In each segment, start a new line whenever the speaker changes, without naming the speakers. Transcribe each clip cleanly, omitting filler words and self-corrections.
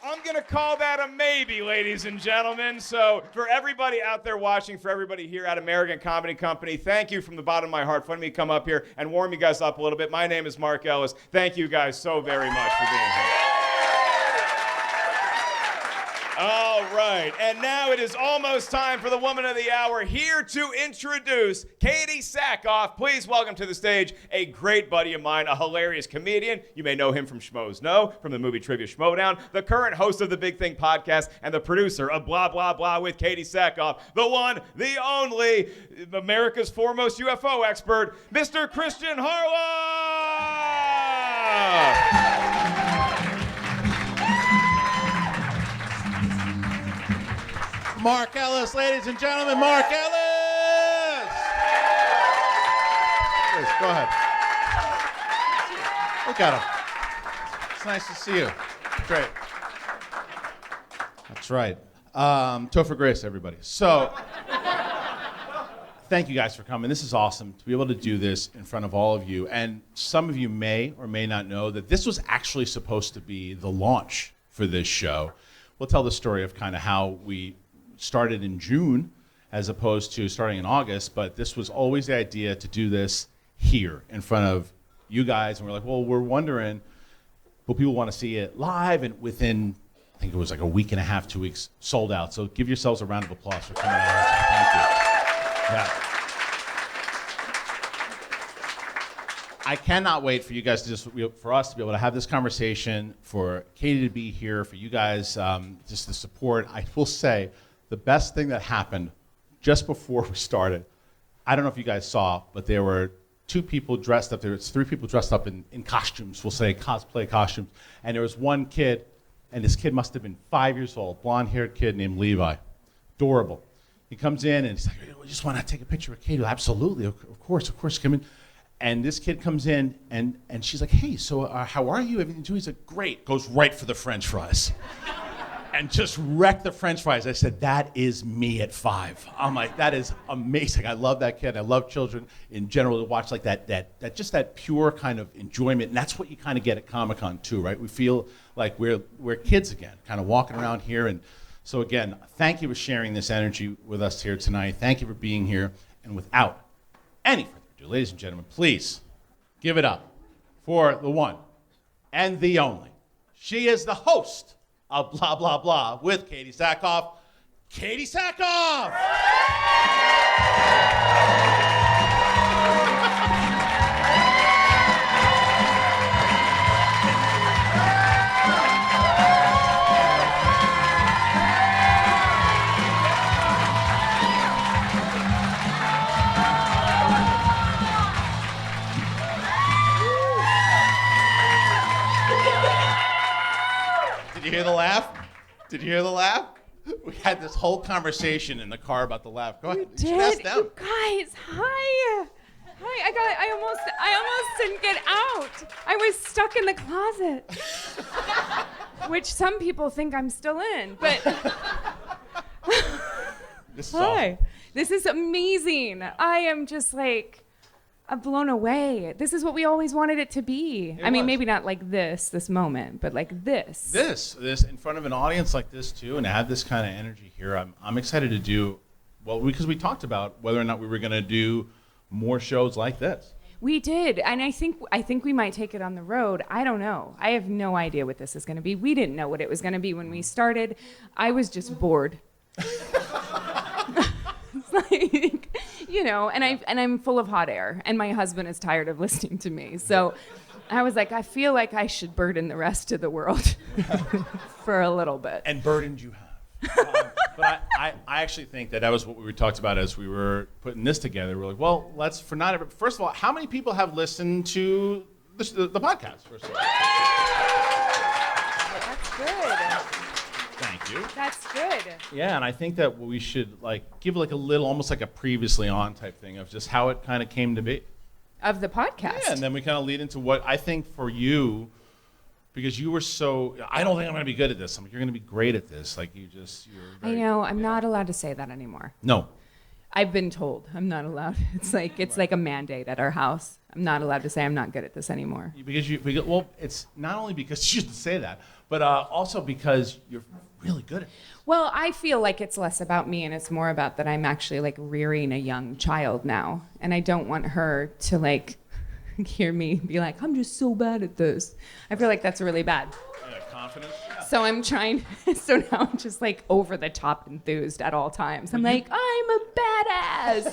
I'm going to call that a maybe, ladies and gentlemen. So for everybody out there watching, for everybody here at American Comedy Company, thank you from the bottom of my heart for letting me come up here and warm you guys up a little bit. My name is Mark Ellis. Thank you guys so very much for being here. All right, and now it is almost time for the woman of the hour, here to introduce Katee Sackhoff. Please welcome to the stage a great buddy of mine, a hilarious comedian. You may know him from Schmoes Know, from the movie Trivia Schmodown, the current host of the Big Thing podcast, and the producer of Blah, Blah, Blah with Katee Sackhoff, the one, the only, America's foremost UFO expert, Mr. Kristian Harloff.
Mark Ellis, ladies and gentlemen, Mark Ellis! Please, go ahead. Look at him. It's nice to see you. Great. That's right. Topher Grace, everybody. So, thank you guys for coming. This is awesome to be able to do this in front of all of you. And some of you may or may not know that this was actually supposed to be the launch for this show. We'll tell the story of kind of how we started in June as opposed to starting in August, but this was always the idea to do this here in front of you guys. And we're like, well, we're wondering, will people want to see it live? And within, I think it was like a week and a half, 2 weeks, sold out. So give yourselves a round of applause for coming out. Thank you. Yeah. I cannot wait for you guys to for us to be able to have this conversation, for Katee to be here, for you guys just the support. I will say, the best thing that happened just before we started, I don't know if you guys saw, but there were two people dressed up. There was three people dressed up in costumes, we'll say cosplay costumes. And there was one kid, and this kid must have been 5 years old, blonde-haired kid named Levi. Adorable. He comes in, and he's like, I just want to take a picture with Katee. Absolutely, of course, come in. And this kid comes in, and she's like, hey, so how are you? Everything too? He's like, great. Goes right for the French fries. And just wrecked the French fries. I said, that is me at 5. I'm like, that is amazing. I love that kid. I love children in general to watch like that just that pure kind of enjoyment. And that's what you kind of get at Comic-Con too, right? We feel like we're kids again, kind of walking around here. And so again, thank you for sharing this energy with us here tonight. Thank you for being here. And without any further ado, ladies and gentlemen, please give it up for the one and the only. She is the host of Blah, Blah, Blah with Katee Sackhoff. Katee Sackhoff! Did you hear the laugh? Did you hear the laugh? We had this whole conversation in the car about the laugh. Go ahead.
You did?
Ask them.
You guys, hi. I almost didn't get out. I was stuck in the closet. Which some people think I'm still in, but
This is
hi.
awesome.
This is amazing. I am just like, I'm blown away. This is what we always wanted it to be.
It
I mean,
was.
maybe not like this moment, but like this.
This in front of an audience like this too, and to have this kind of energy here, I'm excited to do, well, because we talked about whether or not we were going to do more shows like this.
We did, and I think we might take it on the road. I don't know. I have no idea what this is going to be. We didn't know what it was going to be when we started. I was just bored. It's like, you know, and I'm full of hot air, and my husband is tired of listening to me. So I was like, I feel like I should burden the rest of the world for a little bit.
And burdened you have. But I actually think that was what we talked about as we were putting this together. We're like, well, first of all, how many people have listened to the podcast? First of all?
That's good.
Thank you.
That's good.
Yeah, and I think that we should give a little, almost like a previously on type thing of just how it kind of came to be.
Of the podcast.
Yeah, and then we kind of lead into what I think for you, because you were so, I don't think I'm going to be good at this. I'm like, you're going to be great at this. Like you're
I
very,
know, I'm not allowed to say that anymore.
No.
I've been told I'm not allowed. It's like a mandate at our house. I'm not allowed to say I'm not good at this anymore.
Well, it's not only because you should say that, but also because you're really good at it.
Well, I feel like it's less about me and it's more about that I'm actually like rearing a young child now, and I don't want her to like hear me be like, I'm just so bad at this. I feel like that's really bad.
Yeah, confidence.
So I'm trying, so now I'm just like over the top enthused at all times. I'm like, I'm a badass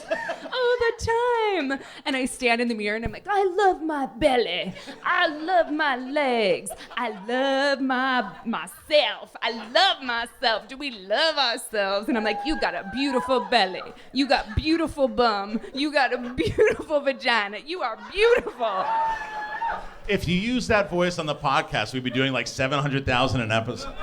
all the time. And I stand in the mirror and I'm like, I love my belly. I love my legs. I love myself. I love myself. Do we love ourselves? And I'm like, you got a beautiful belly. You got beautiful bum. You got a beautiful vagina. You are beautiful.
If you use that voice on the podcast, we'd be doing like 700,000 an episode.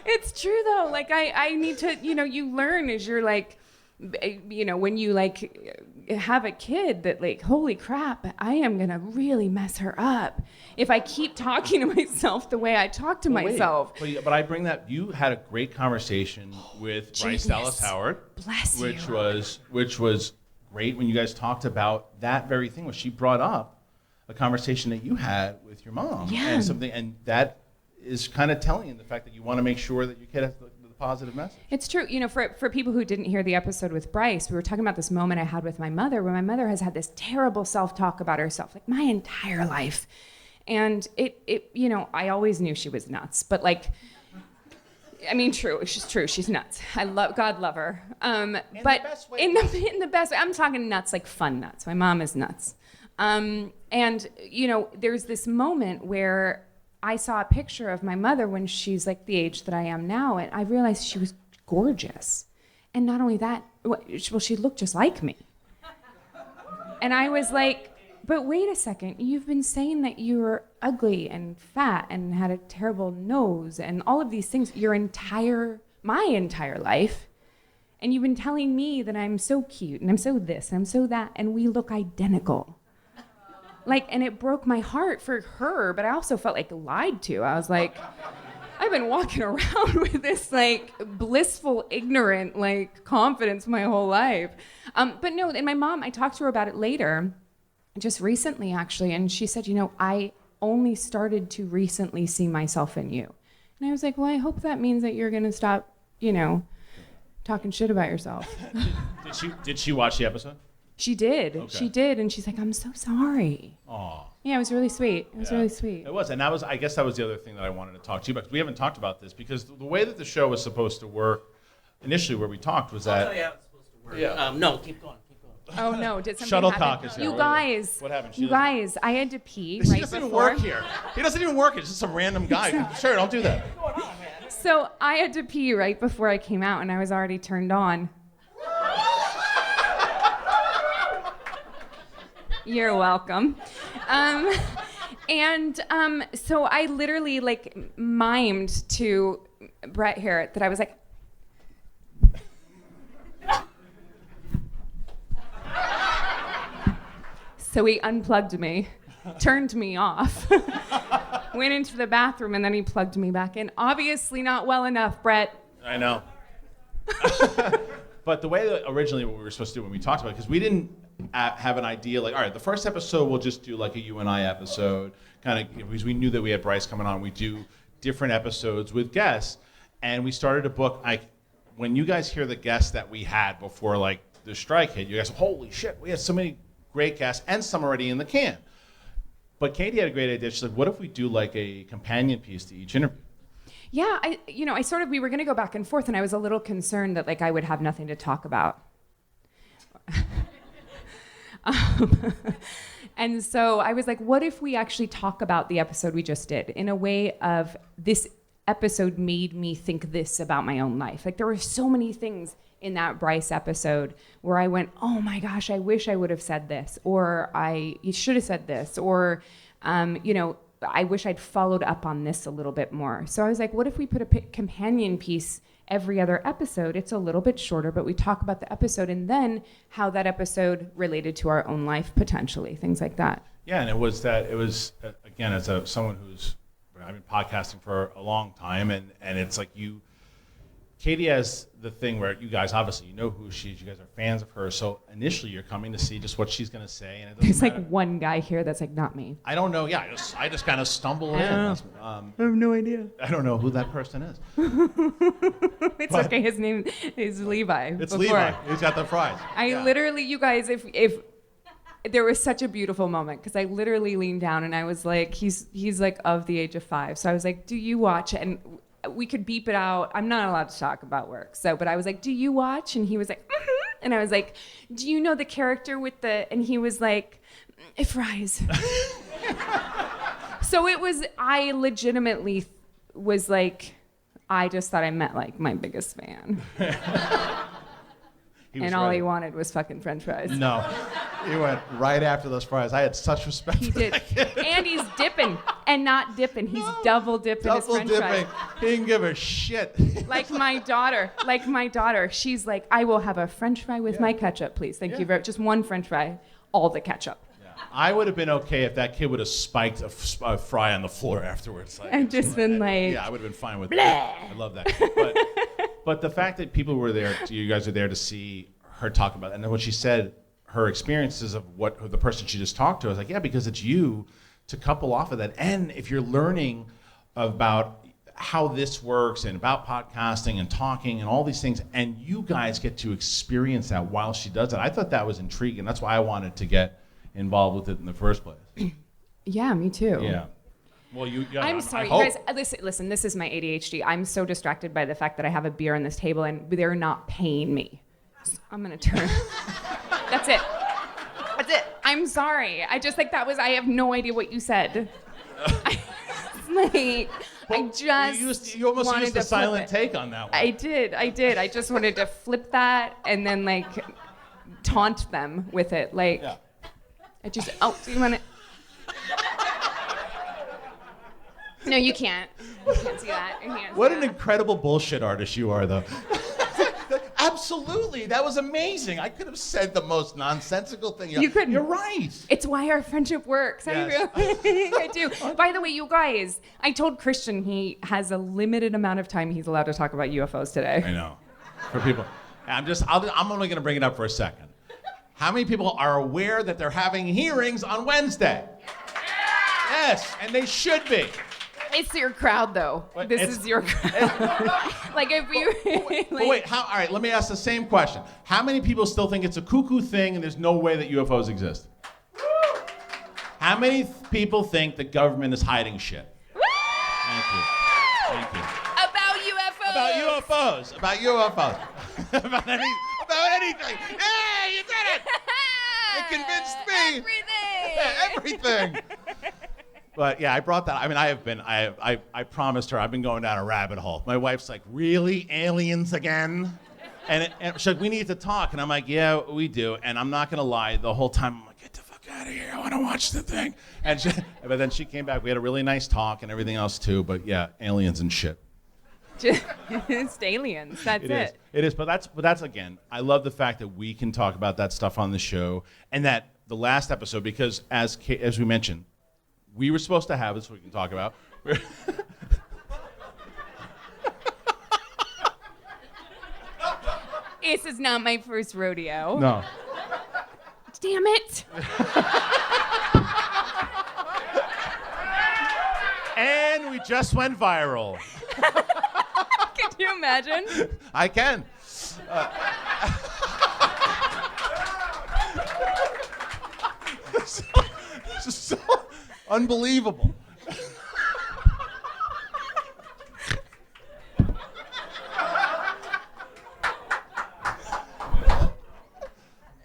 It's true though. Like I need to, you learn as you're like, when you like have a kid that like, holy crap, I am gonna really mess her up if I keep talking to myself the way I talk to myself.
But I bring that, you had a great conversation with Bryce Dallas Howard.
Bless you.
Which was great when you guys talked about that very thing, which she brought up a conversation that you had with your mom.
Yeah.
And that is kind of telling you the fact that you want to make sure that your kid has the positive message.
It's true. For people who didn't hear the episode with Bryce, we were talking about this moment I had with my mother where my mother has had this terrible self-talk about herself, like my entire life. And it I always knew she was nuts, but like, I mean, she's true. She's nuts. God love her. But in the best way, I'm talking nuts, like fun nuts. My mom is nuts. And there's this moment where I saw a picture of my mother when she's like the age that I am now, and I realized she was gorgeous. And not only that, she looked just like me. And I was like, but wait a second, you've been saying that you were ugly and fat and had a terrible nose and all of these things my entire life. And you've been telling me that I'm so cute and I'm so this and I'm so that, and we look identical. And it broke my heart for her, but I also felt like lied to. I was like, I've been walking around with this like blissful, ignorant, like confidence my whole life. But no, and my mom, I talked to her about it later, just recently actually, and she said, I only started to recently see myself in you. And I was like, well, I hope that means that you're gonna stop, talking shit about yourself.
Did she watch the episode?
She did.
Okay.
She did, and she's like, I'm so sorry.
Aw.
Yeah, it was really sweet. It was really sweet.
It was, and I guess that was the other thing that I wanted to talk to you about, because we haven't talked about this, because the way that the show was supposed to work, initially where we talked was that...
Oh, yeah, it's supposed to work.
Yeah.
No, keep going.
Oh, no, did something
Shuttlecock
happen?
is here.
You guys.
What happened?
You guys, I had to pee
He
right
doesn't even
before.
work here. He doesn't even work. It's just some random guy. Sure, don't do that.
What's going on, man?
So I had to pee right before I came out, and I was already turned on. You're welcome. So I literally mimed to Brett here that I was like, so he unplugged me, turned me off, went into the bathroom, and then he plugged me back in. Obviously not well enough, Brett.
I know. But the way that originally what we were supposed to do when we talked about it, because we didn't have an idea, all right, the first episode we'll just do like a you and I episode, because we knew that we had Bryce coming on. We do different episodes with guests, and we started to book, when you guys hear the guests that we had before the strike hit, you guys, holy shit, we had so many great guests, and some already in the can. But Katee had a great idea. She's like, what if we do a companion piece to each interview?
Yeah, we were going to go back and forth, and I was a little concerned that I would have nothing to talk about. And so I was like, what if we actually talk about the episode we just did in a way of this episode made me think this about my own life? There were so many things in that Bryce episode where I went, oh my gosh, I wish I would have said this, or you should have said this, or, I wish I'd followed up on this a little bit more. So I was like, what if we put a companion piece every other episode? It's a little bit shorter, but we talk about the episode and then how that episode related to our own life, potentially, things like that.
Yeah, and it was again, as someone I've been podcasting for a long time, and it's like Katee has the thing where you guys, obviously, you know who she is. You guys are fans of her. So initially, you're coming to see just what she's going to say. And it doesn't
There's
matter.
like one guy here that's like, not me.
I don't know. Yeah, I just kind of stumble in.
I have no idea.
I don't know who that person is.
It's okay. His name is Levi.
It's
before.
Levi. He's got the fries.
I literally, you guys, if there was such a beautiful moment because I literally leaned down and I was like, he's like of the age of 5. So I was like, do you watch? And we could beep it out. I'm not allowed to talk about work. But I was like, do you watch? And he was like, mm-hmm. And I was like, do you know the character with the, and he was like, fries. So it was, I legitimately was like, I just thought I met like my biggest fan. And all he wanted was fucking French fries.
No. He went right after those fries. I had such respect
He
for
did.
that kid.
And he's dipping and not dipping. He's double dipping his French fries.
He didn't give a shit.
Like my daughter. She's like, I will have a French fry with my ketchup, please. Thank you very much. Just one French fry, all the ketchup.
Yeah. I would have been okay if that kid would have spiked a fry on the floor afterwards. Like,
And just been like,
yeah, I would have been fine with that. I love that kid. But the fact that people were there, you guys are there to see her talk about it. And then when she said her experiences of what the person she just talked to, I was like, yeah, because it's you to couple off of that. And if you're learning about how this works and about podcasting and talking and all these things, and you guys get to experience that while she does it, I thought that was intriguing. That's why I wanted to get involved with it in the first place.
yeah, me too.
Yeah. Well,
I'm sorry, you guys. Listen. This is my ADHD. I'm so distracted by the fact that I have a beer on this table and they're not paying me. So I'm gonna turn. That's it. I'm sorry. I just like that was. I have no idea what you said. I just.
You almost
wanted
used a
to flip
silent
it.
take on that one.
I did. I just wanted to flip that and then like taunt them with it. Like,
Yeah.
I just. Oh, do you want to? No, you can't. You can't see that. You can't see
What an
that.
incredible bullshit artist you are, though. Absolutely, that was amazing. I could have said the most nonsensical thing.
You couldn't.
You're right.
It's why our friendship works.
Yes.
I really I do. By the way, you guys, I told Kristian he has a limited amount of time he's allowed to talk about UFOs today.
I know. For people, I'm only going to bring it up for a second. How many people are aware that they're having hearings on Wednesday? Yes, and they should be.
It's your crowd, though.
But
This
it's-
is your crowd. Like if you.
But wait, all right, let me ask the same question. How many people still think it's a cuckoo thing and there's no way that UFOs exist? How many people think the government is hiding shit? Thank you. Thank you.
About UFOs.
About UFOs. about anything. Hey, you did it! You convinced me. Everything. But yeah, I brought that. I mean, I promised her I've been going down a rabbit hole. My wife's like, really? Aliens again? And she's like, we need to talk. And I'm like, yeah, we do. And I'm not going to lie. The whole time, I'm like, get the fuck out of here. I want to watch the thing. But then she came back. We had a really nice talk and everything else too. But yeah, aliens and shit.
Just aliens. That's it.
It is. But that's again, I love the fact that we can talk about that stuff on the show. And that the last episode, because as we mentioned, we were supposed to have this, we can talk about.
This is not my first rodeo.
No.
Damn it.
And we just went viral.
Could you imagine?
I can. So unbelievable.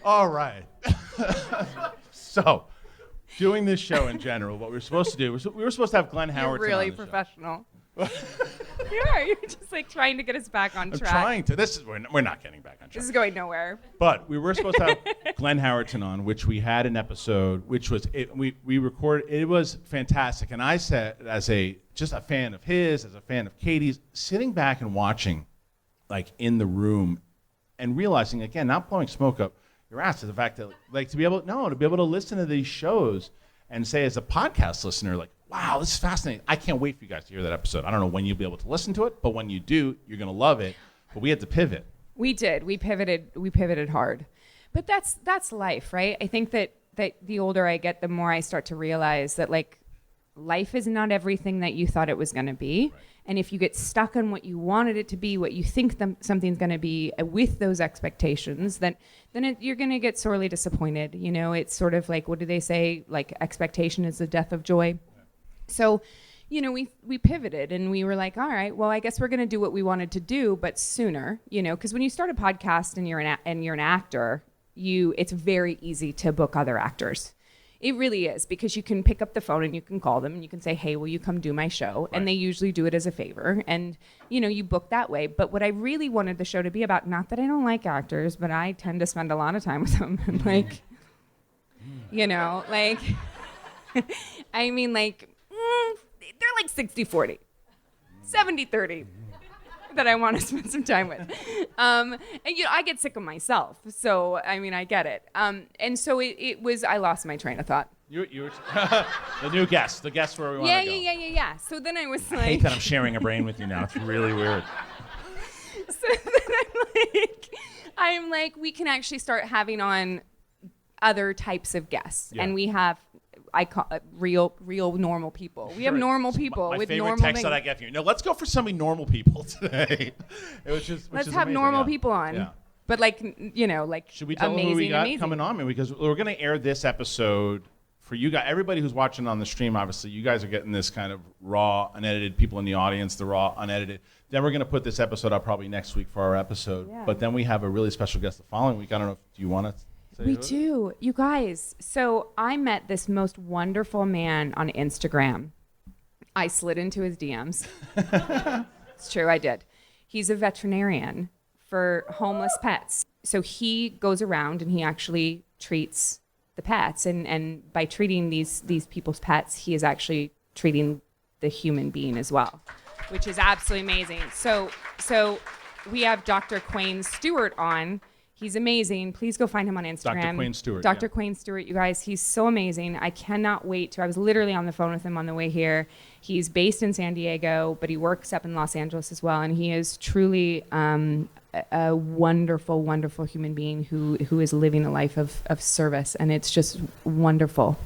All right. So, doing this show in general, what we were supposed to do was we were supposed to have Glenn Howard.
You're really
on the show.
professional. You are. You're just like trying to get us back on
I'm
track.
trying to. We're not getting back on track.
This is going nowhere.
But we were supposed to have Glenn Howerton on, which we had an episode, which was we recorded. It was fantastic, and I said, as just a fan of his, as a fan of Katee's, sitting back and watching, like in the room, and realizing again, not blowing smoke up your ass, to the fact that like to be able to listen to these shows and say as a podcast listener, like, wow, this is fascinating. I can't wait for you guys to hear that episode. I don't know when you'll be able to listen to it, but when you do, you're gonna love it. but we had to pivot.
We did. We pivoted hard. But that's life, right? I think that the older I get, the more I start to realize that like life is not everything that you thought it was going to be. Right. And if you get stuck on what you wanted it to be, what you think something's going to be with those expectations, then you're going to get sorely disappointed. You know, it's sort of like, what do they say? Like expectation is the death of joy. Yeah. So, you know, we pivoted and we were like, all right, well, I guess we're going to do what we wanted to do, but sooner, you know, because when you start a podcast and you're an actor, it's very easy to book other actors. It really is, because you can pick up the phone and you can call them and you can say, hey, will you come do my show? Right. And they usually do it as a favor. And, you know, you book that way. But what I really wanted the show to be about, not that I don't like actors, but I tend to spend a lot of time with them. And like, you know, like, I mean, like, they're like 60-40, 70-30. That I want to spend some time with. And, you know, I get sick of myself. So, I mean, I get it. And so it was, I lost my train of thought.
You were the new guest, the guest where we want to go.
Yeah. So then I was like.
I hate that I'm sharing a brain with you now. It's really weird.
So then I'm like, we can actually start having on other types of guests. Yeah. And we have, I call it real normal people. We have normal people
my
with
favorite
normal
text
things.
that I get from you. No, let's go for something normal people today. Let's
have
amazing.
normal people on.
Yeah.
But like, you know, like
should we tell them who we got coming on? Because we're going to air this episode for you guys. Everybody who's watching on the stream, obviously, you guys are getting this kind of raw, unedited. People in the audience, the raw, unedited. Then we're going to put this episode up probably next week for our episode. Yeah. But then we have a really special guest the following week. I don't know if do you want to.
We do. You guys. So I met this most wonderful man on Instagram. I slid into his DMs. It's true, I did. He's a veterinarian for homeless pets. So he goes around and he actually treats the pets. And by treating these people's pets, he is actually treating the human being as well, which is absolutely amazing. So we have Dr. Quayne Stewart on. He's amazing. Please go find him on Instagram.
Dr. Quayne Stewart.
Dr. Quayne Stewart, you guys. He's so amazing. I cannot wait to. I was literally on the phone with him on the way here. He's based in San Diego, but he works up in Los Angeles as well. And he is truly a wonderful, wonderful human being who is living a life of service. And it's just wonderful.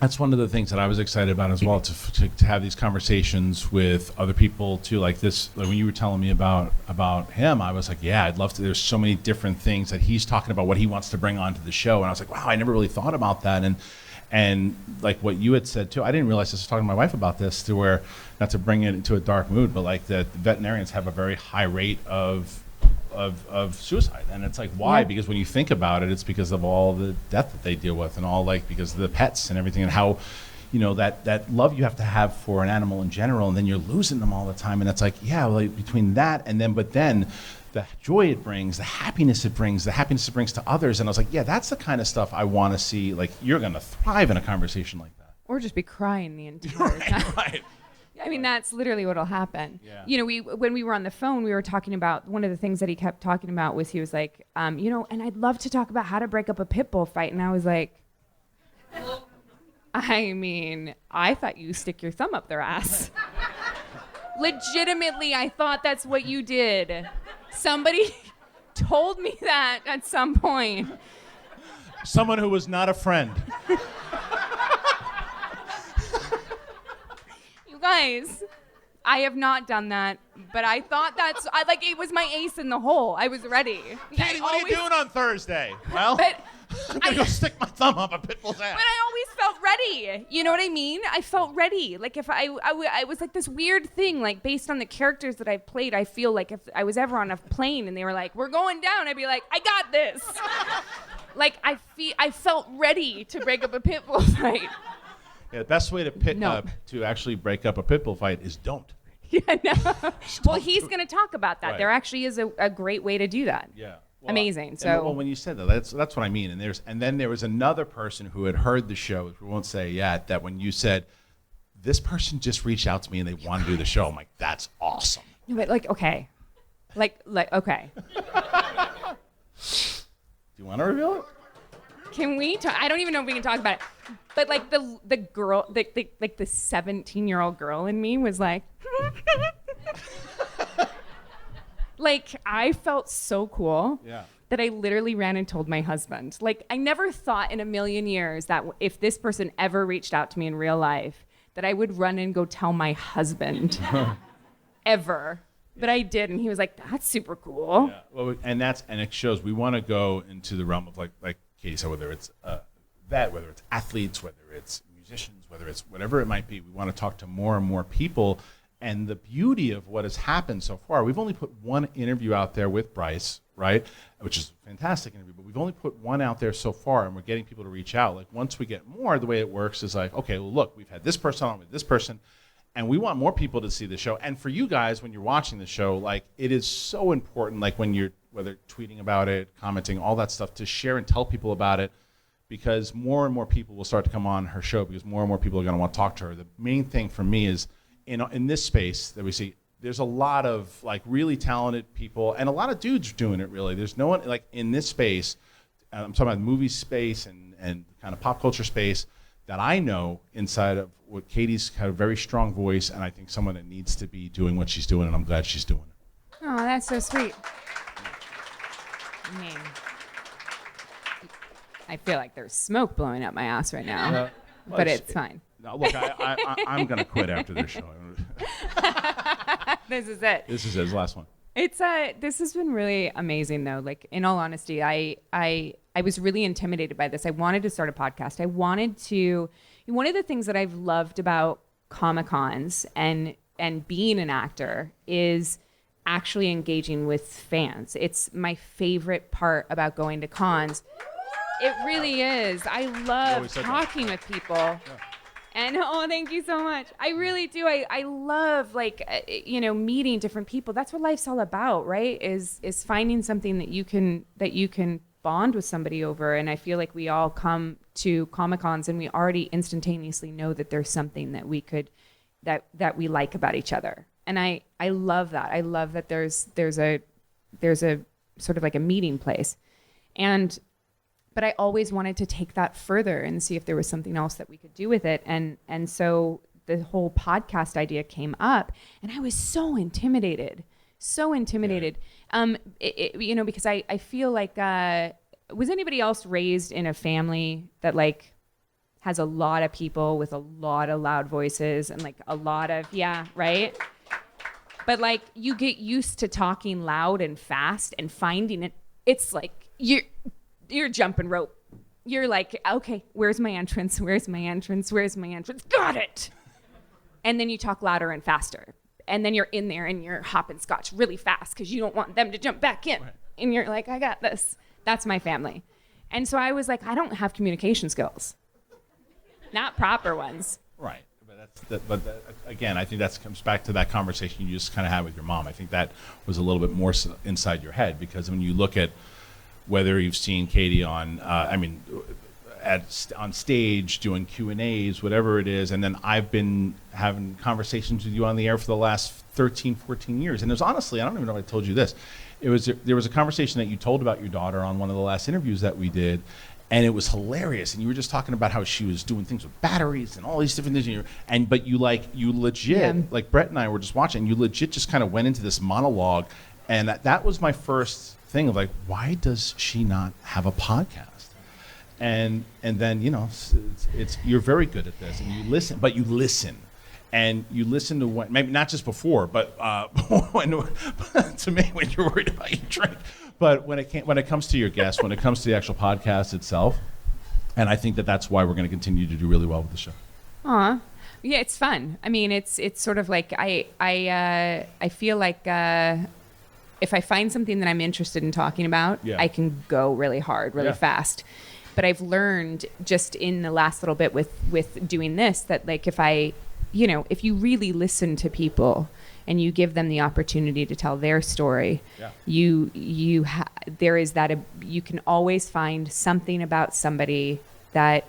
That's one of the things that I was excited about as well, to have these conversations with other people too, like this. Like when you were telling me about him, I was like, yeah, I'd love to. There's so many different things that he's talking about, what he wants to bring onto the show, and I was like, wow, I never really thought about that. And like what you had said too, I didn't realize. I was talking to my wife about this, to where, not to bring it into a dark mood, but like that veterinarians have a very high rate of suicide. And it's like, why? Yeah. Because when you think about it, it's because of all the death that they deal with, and all, like, because of the pets and everything, and how, you know, that love you have to have for an animal in general, and then you're losing them all the time. And it's like, yeah, like between that and then, but then the joy it brings, the happiness it brings to others. And I was like, yeah, that's the kind of stuff I want to see. Like, you're going to thrive in a conversation like that.
Or just be crying the entire time.
Right.
I mean, that's literally what'll happen.
Yeah.
You know, when we were on the phone, we were talking about, one of the things that he kept talking about was, he was like, you know, and I'd love to talk about how to break up a pit bull fight. And I was like, I mean, I thought you stick your thumb up their ass. Legitimately, I thought that's what you did. Somebody told me that at some point.
Someone who was not a friend.
Guys, I have not done that, but I thought it was my ace in the hole. I was ready.
Katee, what are you doing on Thursday? Well, I'm gonna go stick my thumb up a pit bull's ass.
But I always felt ready. You know what I mean? I felt ready. Like, if I was like this weird thing, like, based on the characters that I've played, I feel like if I was ever on a plane and they were like, we're going down, I'd be like, I got this. Like, I felt ready to break up a pit bull fight.
Yeah, the best way to actually break up a pit bull fight is don't.
Yeah, no. Well, he's going to talk about that. Right. There actually is a great way to do that.
Yeah.
Well, amazing. So,
when you said that, that's what I mean. And then there was another person who had heard the show, we won't say yet, that when you said, this person just reached out to me and they want to do the show, I'm like, that's awesome.
No, but like, okay. Like, okay.
Do you want to reveal it?
Can we talk? I don't even know if we can talk about it. But like the girl, like the 17-year-old girl in me was like, Like, I felt so cool.
Yeah.
That I literally ran and told my husband. Like, I never thought in a million years that if this person ever reached out to me in real life, that I would run and go tell my husband. Ever. But I did, and he was like, that's super cool.
Yeah. Well, and it shows we want to go into the realm of like Katee said, whether it's that, whether it's athletes, whether it's musicians, whether it's whatever it might be, we want to talk to more and more people. And the beauty of what has happened so far, we've only put one interview out there with Bryce, right? Which is a fantastic interview, but we've only put one out there so far, and we're getting people to reach out. Like, once we get more, the way it works is like, okay, well, look, we've had this person on with this person, and we want more people to see the show. And for you guys, when you're watching the show, like, it is so important, like when you're, whether tweeting about it, commenting, all that stuff, to share and tell people about it, because more and more people will start to come on her show, because more and more people are going to want to talk to her. The main thing for me is, in this space that we see, there's a lot of like really talented people and a lot of dudes doing it. Really, there's no one like in this space. I'm talking about movie space and kind of pop culture space that I know inside of what Katee's got a very strong voice, and I think someone that needs to be doing what she's doing, and I'm glad she's doing it.
Oh, that's so sweet. I mean, I feel like there's smoke blowing up my ass right now,
Well,
but it's fine.
No, look, I'm going to quit after this show.
This is it.
This is his last one.
It's this has been really amazing though. Like, in all honesty, I was really intimidated by this. I wanted to start a podcast. One of the things that I've loved about Comic-Cons and being an actor is actually engaging with fans. It's my favorite part about going to cons. It really is. I love talking with people. Yeah. And thank you so much. I really do. I love meeting different people. That's what life's all about, right? Is finding something that you can bond with somebody over. And I feel like we all come to Comic-Cons and we already instantaneously know that there's something that we could that we like about each other. And I love that. I love that there's a sort of like a meeting place. But I always wanted to take that further and see if there was something else that we could do with it. And so the whole podcast idea came up, and I was so intimidated. Because I feel like, was anybody else raised in a family that like has a lot of people with a lot of loud voices and like a lot of, yeah, right? But like you get used to talking loud and fast and finding it. It's like you're jumping rope. You're like, okay, where's my entrance? Where's my entrance? Where's my entrance? Got it. And then you talk louder and faster. And then you're in there and you're hopping scotch really fast because you don't want them to jump back in. Right. And you're like, I got this. That's my family. And so I was like, I don't have communication skills. Not proper ones.
Right. But again, I think that comes back to that conversation you just kind of had with your mom. I think that was a little bit more inside your head, because when you look at whether you've seen Katee on, on stage doing Q&As, whatever it is, and then I've been having conversations with you on the air for the last 13, 14 years. And there's honestly, I don't even know if I told you this, there was a conversation that you told about your daughter on one of the last interviews that we did, and it was hilarious. And you were just talking about how she was doing things with batteries and all these different things. But you legit, like Brett and I were just watching, you legit just kind of went into this monologue, and that was my first thing of like, why does she not have a podcast? And then it's you're very good at this, and you listen to when, maybe not just before, but to me when you're worried about your drink, but when it comes to your guests, when it comes to the actual podcast itself, and I think that's why we're going to continue to do really well with the show.
Aw. Yeah, it's fun. I mean, it's sort of like I feel like if I find something that I'm interested in talking about, I can go really hard, really fast. But I've learned just in the last little bit with doing this that like if you really listen to people and you give them the opportunity to tell their story, you can always find something about somebody that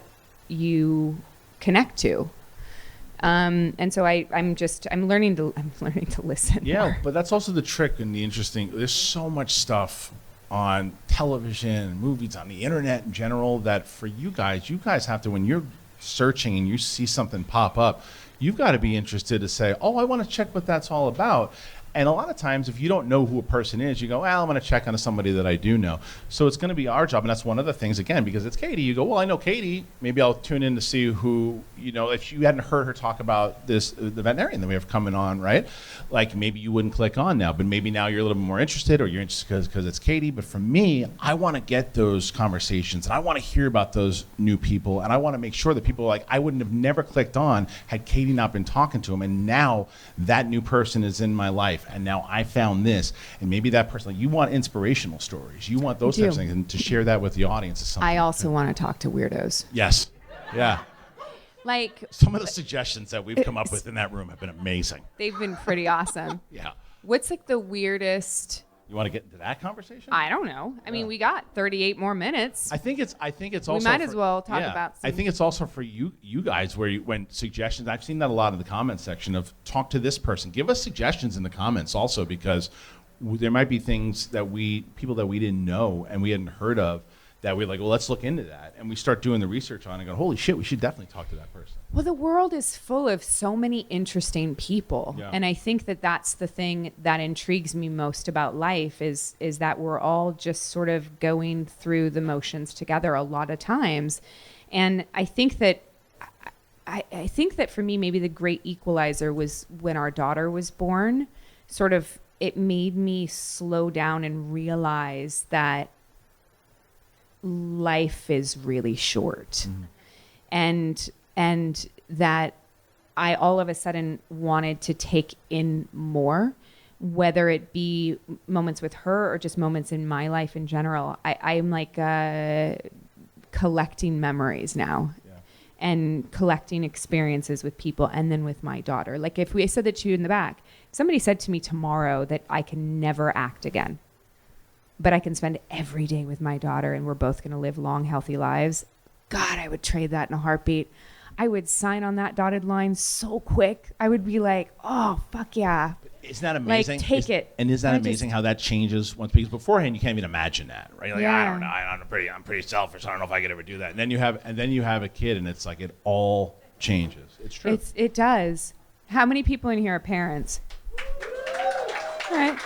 you connect to. And so I'm learning to listen.
Yeah,
more.
but that's also the trick and the interesting. There's so much stuff on television, movies, on the internet in general, that for you guys have to, when you're searching and you see something pop up, you've got to be interested to say, oh, I want to check what that's all about. And a lot of times, if you don't know who a person is, you go, well, I'm going to check on somebody that I do know. So it's going to be our job. And that's one of the things, again, because it's Katee. You go, well, I know Katee. Maybe I'll tune in to see who, if you hadn't heard her talk about this, the veterinarian that we have coming on, right? Like maybe you wouldn't click on now, but maybe now you're a little bit more interested, or you're interested because it's Katee. But for me, I want to get those conversations and I want to hear about those new people. And I want to make sure that people are like, I wouldn't have never clicked on had Katee not been talking to him. And now that new person is in my life. And now I found this, and maybe that person, like, you want inspirational stories. You want those types of things, and to share that with the audience is something.
I also want to talk to weirdos.
Yes. Yeah.
Like
some of the suggestions that we've come up with in that room have been amazing.
They've been pretty awesome.
Yeah.
What's like the weirdest?
You want to get into that conversation?
I don't know. I mean, we got 38 more minutes.
I think it's also.
We might as well talk about.
I think it's also for you guys when suggestions. I've seen that a lot in the comment section of talk to this person. Give us suggestions in the comments also, because there might be things that people that we didn't know and we hadn't heard of that we're like, well, let's look into that, and we start doing the research on it and go, holy shit, we should definitely talk to that person.
Well, the world is full of so many interesting people.
Yeah.
And I think that that's the thing that intrigues me most about life is that we're all just sort of going through the motions together a lot of times. And I think that for me, maybe the great equalizer was when our daughter was born. Sort of, it made me slow down and realize that life is really short. And that I all of a sudden wanted to take in more, whether it be moments with her or just moments in my life in general. I'm like collecting memories now. And collecting experiences with people, and then with my daughter. Like if I said that to you in the back, if somebody said to me tomorrow that I can never act again, but I can spend every day with my daughter and we're both going to live long, healthy lives, God, I would trade that in a heartbeat. I would sign on that dotted line so quick. I would be like, oh, fuck yeah.
Isn't that amazing?
Like, take it.
And isn't that amazing how that changes once, because beforehand you can't even imagine that, right? Like,
Yeah.
I don't know, I'm pretty selfish. I don't know if I could ever do that. And then you have a kid, and it's like it all changes. It's true.
It does. How many people in here are parents? All right.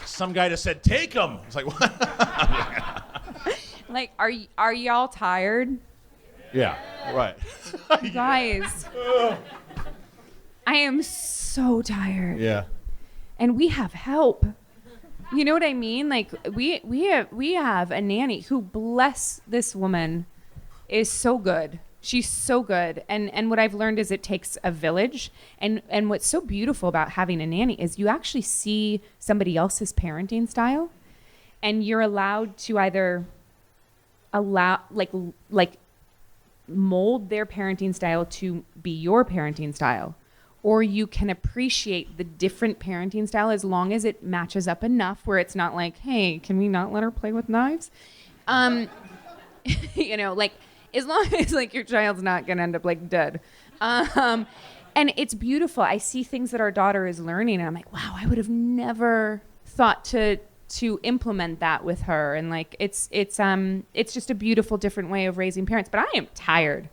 Some guy just said, take them. It's like, what?
Like, are y'all tired?
Yeah, right.
Guys, I am so tired.
Yeah.
And we have help. You know what I mean? Like we have a nanny who, bless this woman, is so good. She's so good. And what I've learned is it takes a village. And what's so beautiful about having a nanny is you actually see somebody else's parenting style, and you're allowed to either mold their parenting style to be your parenting style, or you can appreciate the different parenting style as long as it matches up enough where it's not like, hey, can we not let her play with knives? Like as long as like your child's not gonna end up like dead. And it's beautiful. I see things that our daughter is learning and I'm like, wow, I would have never thought to implement that with her. And like, it's just a beautiful, different way of raising parents, but I am tired.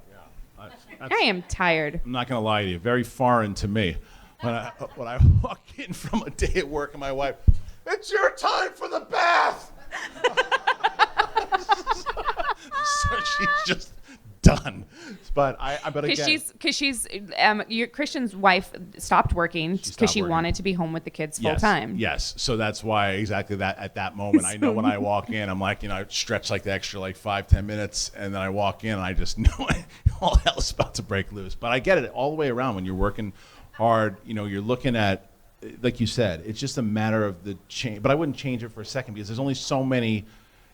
I am tired.
I'm not going to lie to you. Very foreign to me. When I walk in from a day at work and my wife, it's your time for the bath. So she's just done. But again,
because Christian's wife stopped working because she wanted to be home with the kids full time.
Yes. So that's why exactly that at that moment, I know when I walk in, I'm like, I stretch like the extra like 5-10 minutes, and then I walk in and I just know all hell is about to break loose. But I get it all the way around. When you're working hard, you're looking at, like you said, it's just a matter of the change. But I wouldn't change it for a second, because there's only so many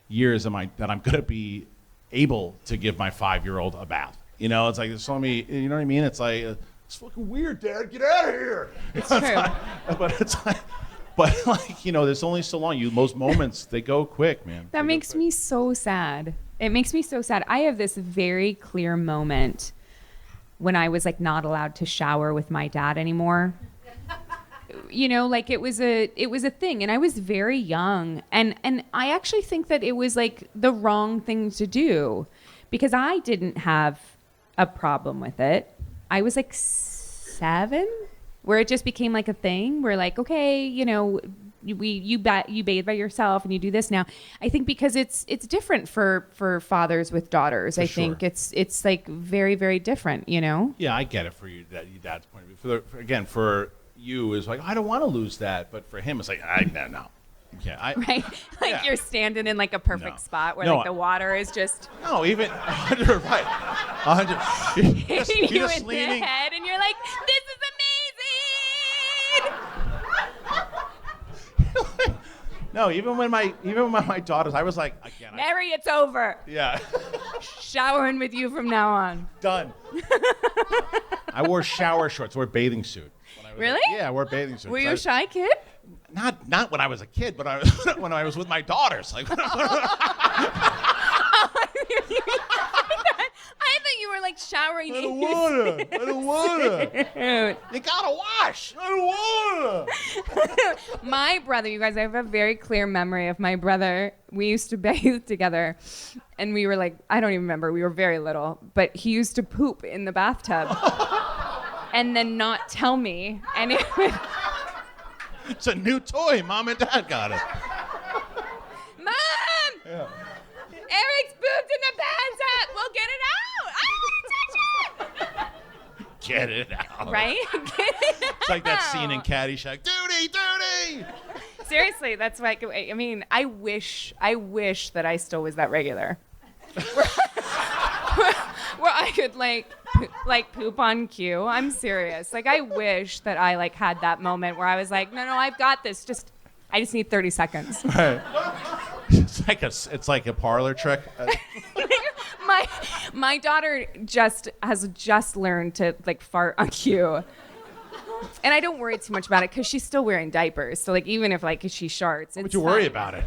years that I'm going to be able to give my 5-year-old a bath. It's like there's so many, you know what I mean? It's like, it's fucking weird, Dad. Get out of here.
It's true.
But there's only so long. Most moments, they go quick, man.
That makes me so sad. It makes me so sad. I have this very clear moment when I was like not allowed to shower with my dad anymore. Like it was a thing, and I was very young, and I actually think that it was like the wrong thing to do, because I didn't have a problem with it. I was like 7 where it just became like a thing. We're like, okay, you bathe by yourself and you do this now. I think because it's different for fathers with daughters. I think it's like very, very different,
Yeah, I get it for your dad's point of view. For you is like, I don't want to lose that, but for him it's like, no. Yeah,
right? Like you're standing in like a perfect spot where like the water is just
even 100, right? 100.
hitting you
just
in
leaning.
the head, and you're like, this is amazing.
No, even when my daughters, I was like, again,
Mary, it's over.
yeah,
Showering with you from now on.
done. I wore shower shorts, I wore bathing suit.
Really?
I wore bathing suits.
Were you a shy kid?
Not when I was a kid, but when I was with my daughters. Like,
I thought you were like showering.
I don't wanna. You gotta wash. I don't wanna.
My brother, you guys, I have a very clear memory of my brother. We used to bathe together, and we were like, I don't even remember. We were very little, but he used to poop in the bathtub, and then not tell me, and it would.
It's a new toy. Mom and Dad got it.
Mom!
Yeah.
Eric's pooped in the bathtub. We'll get it out. Touch it.
Get it out.
Right? Get it
It's like that scene in
out.
Caddyshack. Duty.
Seriously, that's like, I mean, I wish that I still was that regular. Where I could like poop on cue. I'm serious. Like, I wish that I like had that moment where I was like, no, I've got this. I just need 30 seconds.
Right. It's like a parlor trick.
My daughter has just learned to like fart on cue. And I don't worry too much about it because she's still wearing diapers. So like even if like she sharts,
Would you worry about it?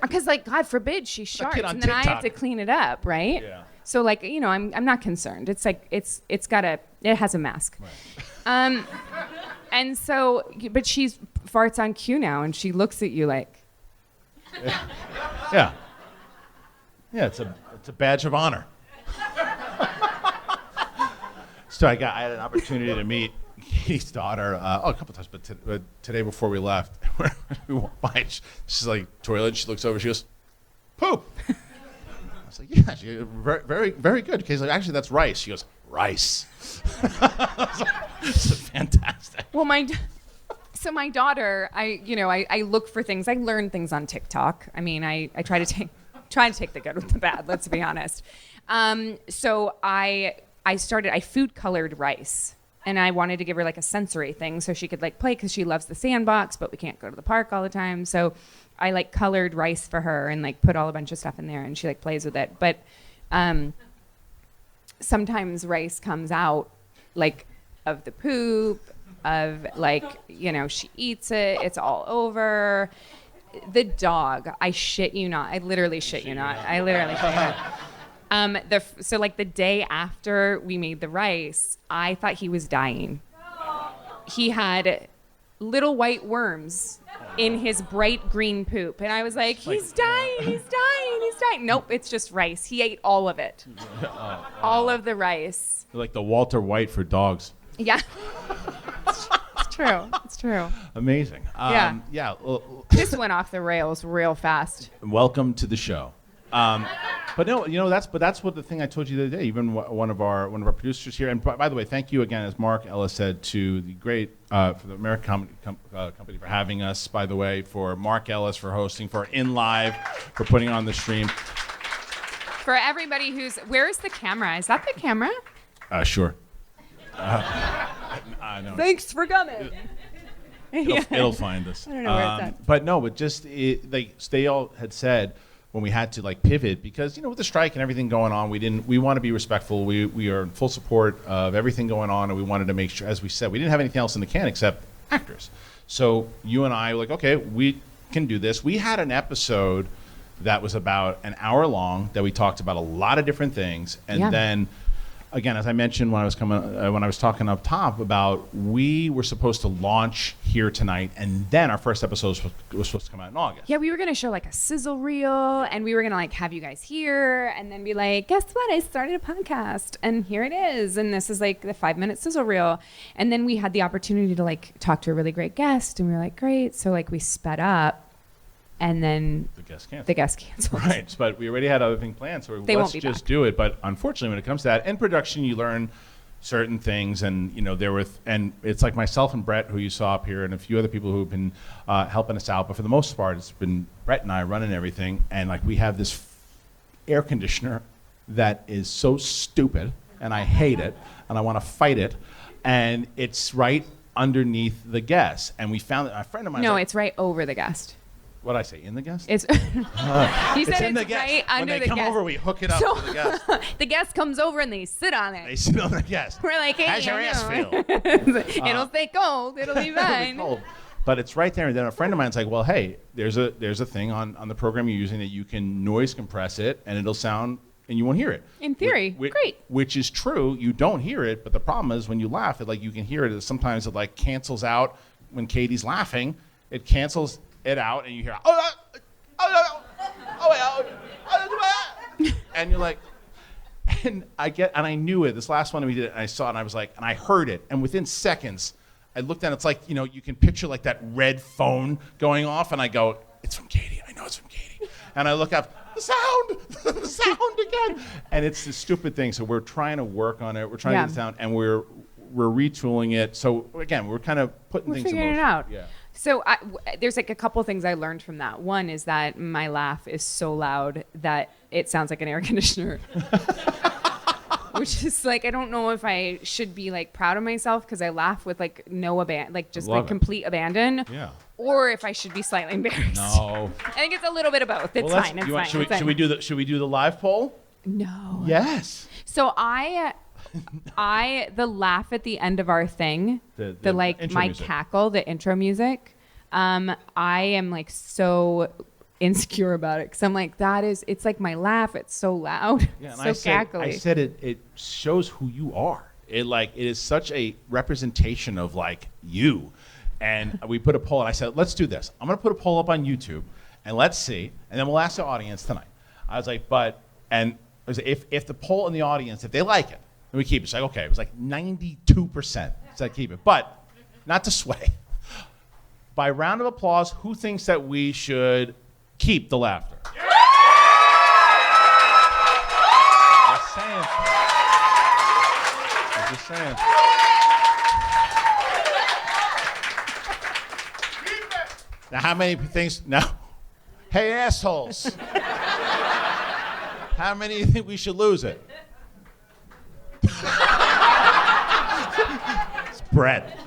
Because like God forbid she sharts
on
and then I have
TikTok.
to clean it up, right?
Yeah.
So like I'm not concerned. It's like it has a mask.
Right.
And so but she farts on cue now and she looks at you like.
Yeah. Yeah, it's a badge of honor. So I had an opportunity to meet Katie's daughter a couple times, but today before we left, we walked by. She's like toilet. She looks over. She goes, "Poop." I was like, "Yeah, very, very, very good." Katie's like, "Actually, that's rice." She goes, "Rice." It's fantastic.
Well, my daughter, I look for things. I learn things on TikTok. I mean, I try to take the good with the bad. Let's be honest. So I food colored rice, and I wanted to give her like a sensory thing so she could like play because she loves the sandbox, but we can't go to the park all the time. So I like colored rice for her and like put a bunch of stuff in there, and she like plays with it. But sometimes rice comes out like of the poop, of like, she eats it, it's all over. The dog, I shit you not. I literally shit you not. So like the day after we made the rice, I thought he was dying. He had little white worms in his bright green poop. And I was like, he's dying. Nope, it's just rice. He ate all of it. All of the rice.
Like the Walter White for dogs.
Yeah. It's true.
Amazing.
Yeah. This went off the rails real fast.
Welcome to the show. But no, that's what the thing I told you the other day. Even one of our producers here, and by the way, thank you again, as Mark Ellis said, to the great for the American Company for having us. By the way, for Mark Ellis for hosting, for In Live for putting on the stream.
For everybody where is the camera? Is that the camera?
Sure. I know.
Thanks for coming.
It'll find us.
I don't know where it's at.
But no, they all had said when we had to like pivot because with the strike and everything going on, we want to be respectful. We are in full support of everything going on, and we wanted to make sure, as we said, we didn't have anything else in the can except actors. So you and I were like, okay, we can do this. We had an episode that was about an hour long that we talked about a lot of different things, and then again, as I mentioned when I was talking up top about, we were supposed to launch here tonight, and then our first episode was supposed to come out in August.
Yeah, we were gonna show like a sizzle reel, and we were gonna like have you guys here, and then be like, guess what? I started a podcast, and here it is, and this is like the 5-minute sizzle reel, and then we had the opportunity to like talk to a really great guest, and we were like, great, so like we sped up. And then the guest canceled.
Right, but we already had other things planned, so let's just do it. But unfortunately, when it comes to that, in production, you learn certain things, and and it's like myself and Brett, who you saw up here, and a few other people who've been helping us out. But for the most part, it's been Brett and I running everything, and like we have this air conditioner that is so stupid, and I hate it, and I want to fight it, and it's right underneath the guest, and we found that a friend of mine.
No, it's right over the guest.
What did I say? In the guest?
It's. He said it's
guest.
right under the guest.
When they come over, we hook it up to the guest.
The guest comes over and they sit on it.
They sit on the guest.
We're like, hey,
how's your ass feel?
It'll stay cold. It'll be fine.
Cold. But it's right there. And then a friend of mine's like, well, hey, there's a thing on the program you're using that you can noise compress it, and it'll sound, and you won't hear it.
In theory, great.
Which is true. You don't hear it, but the problem is when you laugh, you can hear it. Sometimes it like cancels out when Katie's laughing. It cancels it out, and you hear, and you're like, and I knew it. This last one we did it, and I saw it, and I was like, and I heard it, and within seconds, I looked down. It's like, you can picture like that red phone going off, and I go, it's from Katee. I know it's from Katee. And I look up, the sound again, and it's this stupid thing. So we're trying to work on it. We're trying to get the sound, and we're retooling it. So again, we're kind of putting things in motion.
We're figuring it out.
Yeah.
So there's like a couple things I learned from that. One is that my laugh is so loud that it sounds like an air conditioner. Which is like, I don't know if I should be like proud of myself because I laugh with like no complete abandon.
Yeah.
Or if I should be slightly embarrassed.
No.
I think it's a little bit of both. It's fine. It's fine.
Should we do the live poll?
No.
Yes.
So the laugh at the end of our thing, the like my music. Cackle, the intro music, I am like so insecure about it because I'm like, it's like my laugh, it's so loud, so cackly.
I said it shows who you are. It is such a representation of like you. And we put a poll, and I said, let's do this. I'm going to put a poll up on YouTube, and let's see, and then we'll ask the audience tonight. I was like, if the poll in the audience, if they like it, then we keep it. It's like, okay, it was like 92%. So I keep it. But not to sway. By round of applause, who thinks that we should keep the laughter? Just saying. Now, how many things? No. Hey, assholes. How many do you think we should lose it? It's Brett.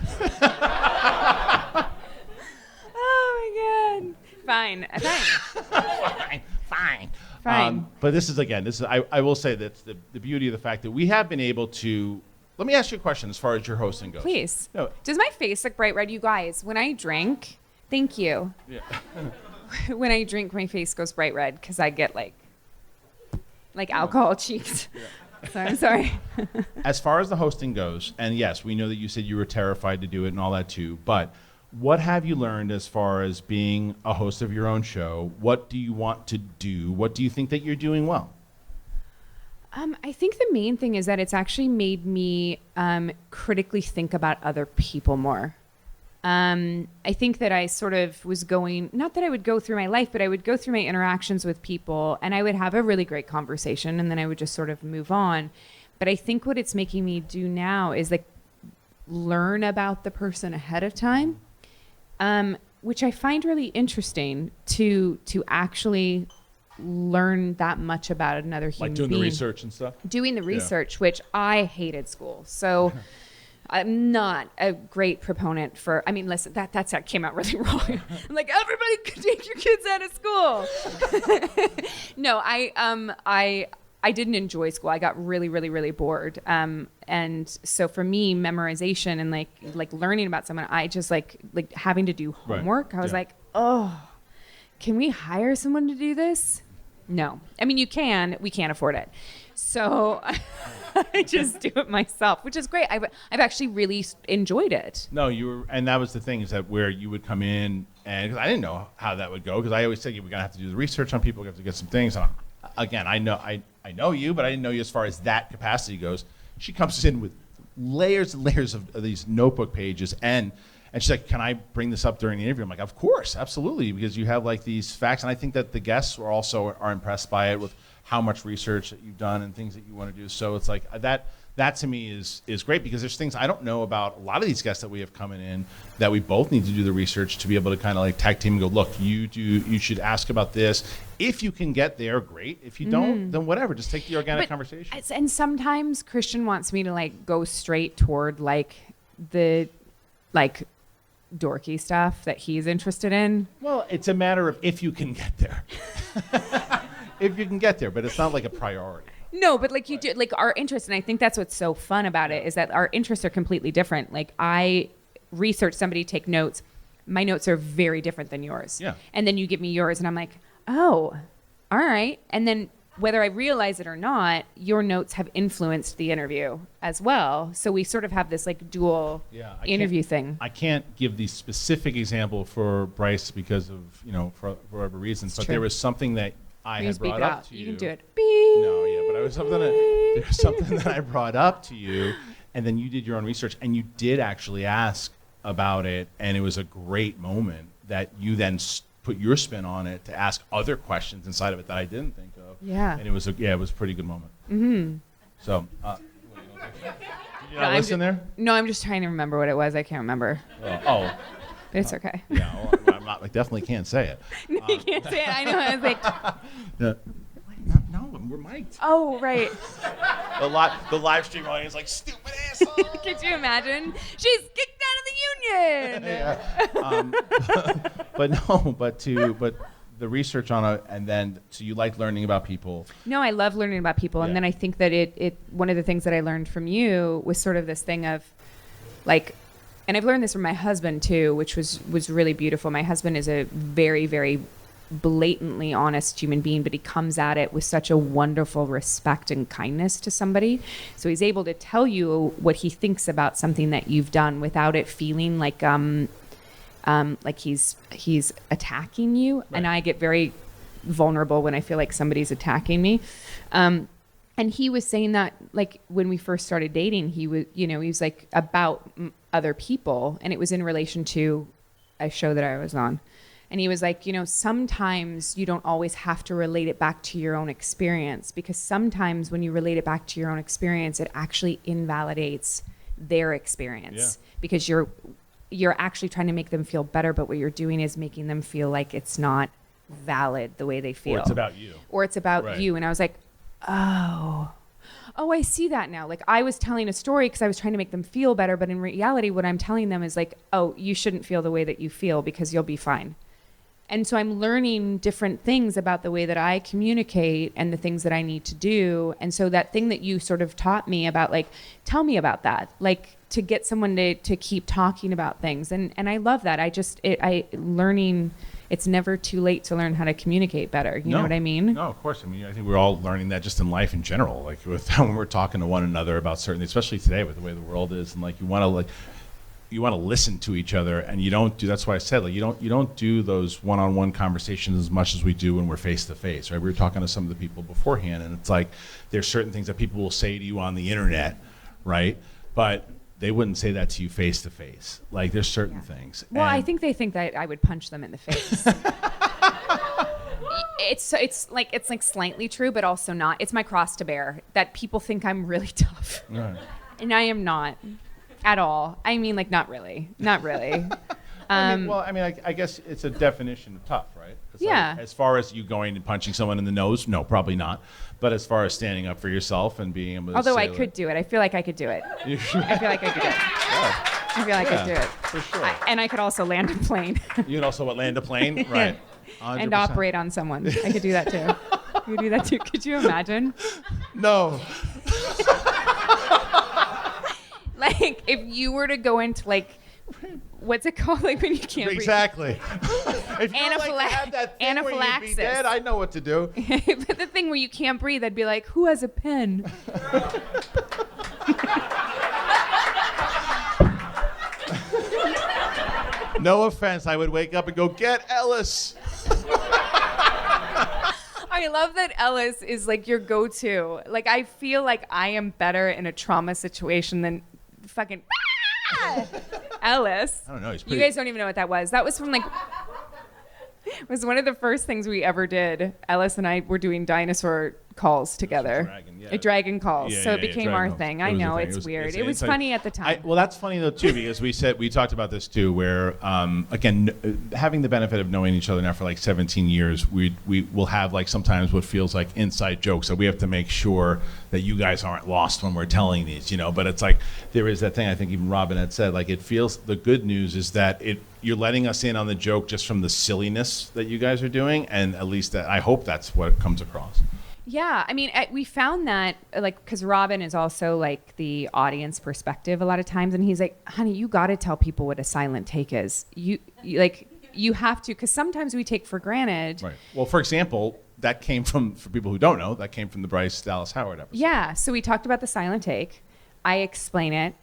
Oh my God. Fine. Fine.
But this is I will say that the beauty of the fact that we have been able to. Let me ask you a question as far as your hosting goes.
Please.
No.
Does my face look bright red? You guys, when I drink, thank you.
Yeah.
When I drink, my face goes bright red because I get like alcohol cheeks. Yeah. So I'm sorry.
As far as the hosting goes, and yes, we know that you said you were terrified to do it and all that too, but what have you learned as far as being a host of your own show? What do you want to do? What do you think that you're doing well?
I think the main thing is that it's actually made me critically think about other people more. I think that I sort of was not that I would go through my life, but I would go through my interactions with people and I would have a really great conversation and then I would just sort of move on. But I think what it's making me do now is like learn about the person ahead of time, which I find really interesting to actually learn that much about another human being.
Like doing the research and stuff?
Doing the research, which I hated school. So I'm not a great proponent for, listen, that came out really wrong. I'm like, everybody could take your kids out of school. No, I didn't enjoy school. I got really, really, really bored. And so for me, memorization and like learning about someone, I just like having to do homework. Right. I was like, oh, can we hire someone to do this? No. We can. We can't afford it. So I just do it myself, which is great. I've actually really enjoyed it.
No, and that was the thing, is that where you would come in, and 'cause I didn't know how that would go, because I always said we're gonna have to do the research on people, we have to get some things. And again, I know you, but I didn't know you as far as that capacity goes. She comes in with layers and layers of these notebook pages, and she's like, "Can I bring this up during the interview?" I'm like, "Of course, absolutely," because you have like these facts, and I think that the guests are impressed by it, with how much research that you've done and things that you want to do. So it's like that to me is great, because there's things I don't know about a lot of these guests that we have coming in, that we both need to do the research to be able to kind of like tag team and go, look, you should ask about this. If you can get there, great. If you don't, then whatever. Just take the organic conversation.
And sometimes Kristian wants me to like go straight toward like the like dorky stuff that he's interested in.
Well, it's a matter of if you can get there. If you can get there, but it's not like a priority.
No, but like you do, like our interests, and I think that's what's so fun about it, is that our interests are completely different. Like I research somebody, take notes. My notes are very different than yours.
Yeah.
And then you give me yours, and I'm like, oh, all right. And then whether I realize it or not, your notes have influenced the interview as well. So we sort of have this like dual interview thing.
I can't give the specific example for Bryce because of, for whatever reasons, but there was something that I had brought up to you.
You can do it. Beep.
No, yeah, but it was there was something that I brought up to you, and then you did your own research, and you did actually ask about it, and it was a great moment that you then put your spin on it to ask other questions inside of it that I didn't think of.
Yeah.
And it was a pretty good moment. Mm-hmm. So, did you not listen there?
No, I'm just trying to remember what it was. I can't remember.
Oh.
But it's okay.
Yeah, well, I definitely can't say it.
No, you can't say it. I know. I was like,
no, we're mic'd.
oh, right.
The live stream audience is like, stupid asshole.
Could you imagine? She's kicked out of the union.
But the research on it, and then so you like learning about people.
No, I love learning about people, and then I think that it one of the things that I learned from you was sort of this thing of like, and I've learned this from my husband too, which was really beautiful. My husband is a very, very blatantly honest human being, but he comes at it with such a wonderful respect and kindness to somebody. So he's able to tell you what he thinks about something that you've done without it feeling like he's attacking you. Right. And I get very vulnerable when I feel like somebody's attacking me. And he was saying that, like, when we first started dating, he was like about other people, and it was in relation to a show that I was on. And he was like, sometimes you don't always have to relate it back to your own experience, because sometimes when you relate it back to your own experience, it actually invalidates their experience, because you're actually trying to make them feel better, but what you're doing is making them feel like it's not valid the way they feel.
Or it's about you.
Or it's about you. And I was like, oh, I see that now. Like, I was telling a story because I was trying to make them feel better, but in reality, what I'm telling them is like, oh, you shouldn't feel the way that you feel because you'll be fine. And so I'm learning different things about the way that I communicate and the things that I need to do. And so that thing that you sort of taught me about, like, tell me about that, like, to get someone to keep talking about things. And I love that. Learning, it's never too late to learn how to communicate better. You know what I mean?
No, of course. I mean, I think we're all learning that just in life in general, like with when we're talking to one another about certain, especially today with the way the world is. And like, you want to listen to each other, and you don't do. That's why I said, like, you don't do those one-on-one conversations as much as we do when we're face to face, right? We were talking to some of the people beforehand, and it's like there's certain things that people will say to you on the internet, right? But they wouldn't say that to you face to face. Like, there's certain things.
Well, I think they think that I would punch them in the face. It's like slightly true, but also not. It's my cross to bear that people think I'm really tough,
Right.
And I am not. At all. I mean, like, not really.
I guess it's a definition of tough, right?
Yeah.
Like, as far as you going and punching someone in the nose, no, probably not. But as far as standing up for yourself and being able to
Although I could do it. I feel like I could do it. I feel like I could do it.
Yeah.
I feel like I could do it.
For sure.
And I could also land a plane.
You could also land a plane? Right. 100%.
And operate on someone. I could do that too. Could you imagine?
No.
Like, if you were to go into, like, what's it called? Like when you can't breathe.
Exactly. If you like to have that thing where you'd be
Anaphylaxis.
dead, I know what to do.
But the thing where you can't breathe, I'd be like, who has a pen?
No offense, I would wake up and go, get Ellis.
I love that Ellis is like your go-to. Like, I feel like I am better in a trauma situation than fucking Ellis.
I don't know.
You guys don't even know what that was. That was from like, it was one of the first things we ever did. Ellis and I were doing dinosaur calls together. Dragon calls. So it became our thing. I know, it's weird. It was funny at the time.
Well, that's funny though too, because we talked about this too, where again, having the benefit of knowing each other now for like 17 years, we will have like sometimes what feels like inside jokes. So we have to make sure that you guys aren't lost when we're telling these, you know. But it's like there is that thing. I think even Robin had said, like, it feels, the good news is that you're letting us in on the joke just from the silliness that you guys are doing, and at least I hope that's what comes across.
Yeah, I mean, we found that, like, because Robin is also, like, the audience perspective a lot of times, and he's like, honey, you got to tell people what a silent take is. You have to, because sometimes we take for granted.
Right. Well, for example, that came from, for people who don't know, that came from the Bryce Dallas Howard episode.
Yeah, so we talked about the silent take. I explain it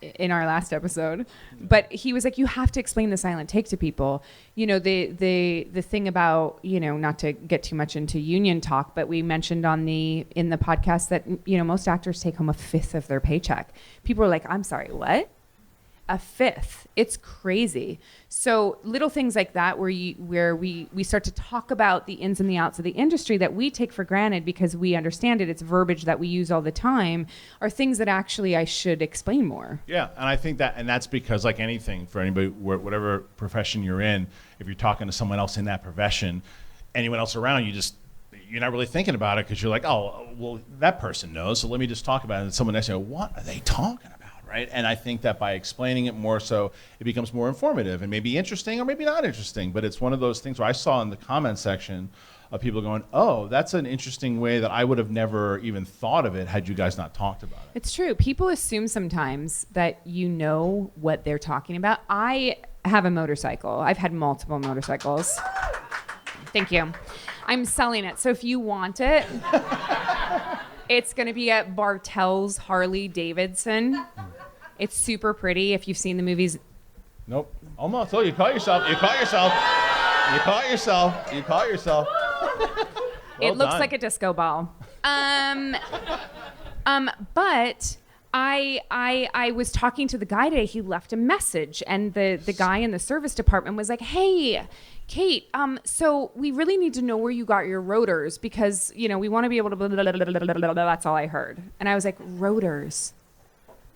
in our last episode, but he was like, you have to explain the silent take to people. You know, the thing about, you know, not to get too much into union talk, but we mentioned in the podcast that, you know, most actors take home a fifth of their paycheck. People are like, I'm sorry, what? A fifth. It's crazy. So little things like that where we start to talk about the ins and the outs of the industry that we take for granted because we understand it, it's verbiage that we use all the time, are things that actually I should explain more.
Yeah, and I think that's because, like anything, for anybody, whatever profession you're in, if you're talking to someone else in that profession, anyone else around, you're not really thinking about it because you're like, oh, well, that person knows, so let me just talk about it. And someone next to you, what are they talking about? Right? And I think that by explaining it more so, it becomes more informative and maybe interesting or maybe not interesting. But it's one of those things where I saw in the comment section of people going, oh, that's an interesting way that I would have never even thought of it had you guys not talked about it.
It's true. People assume sometimes that you know what they're talking about. I have a motorcycle. I've had multiple motorcycles. Thank you. I'm selling it. So if you want it, it's going to be at Bartell's Harley Davidson. It's super pretty if you've seen the movies.
Nope. Almost. Oh, you caught yourself. You caught yourself. You caught yourself. You caught yourself.
It looks like a disco ball. But I was talking to the guy today. He left a message, and the guy in the service department was like, hey, Kate, so we really need to know where you got your rotors because, you know, we want to be able to blah, blah, blah, blah, blah, blah, blah. That's all I heard. And I was like, rotors?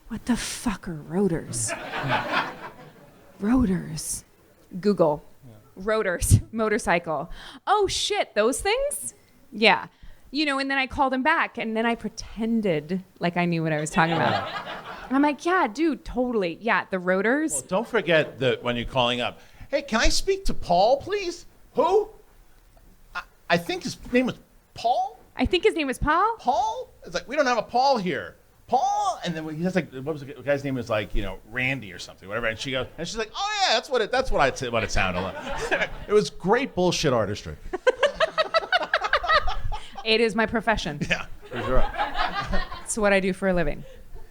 What the fuck are rotors? Rotors. Google. Rotors. Motorcycle. Oh, shit, those things? Yeah. You know, and then I called him back, and then I pretended like I knew what I was talking about. And I'm like, yeah, dude, totally. Yeah, the rotors.
Well, don't forget that when you're calling up, hey, can I speak to Paul, please? Who? I think his name was Paul?
I think his name was Paul.
Paul? It's like, we don't have a Paul here. Paul? And then he has like, what was the guy's name? Was like, you know, Randy or something, whatever. And she goes, and she's like, oh yeah, that's what it sounded like. It was great bullshit artistry.
It is my profession.
Yeah, for sure.
It's what I do for a living.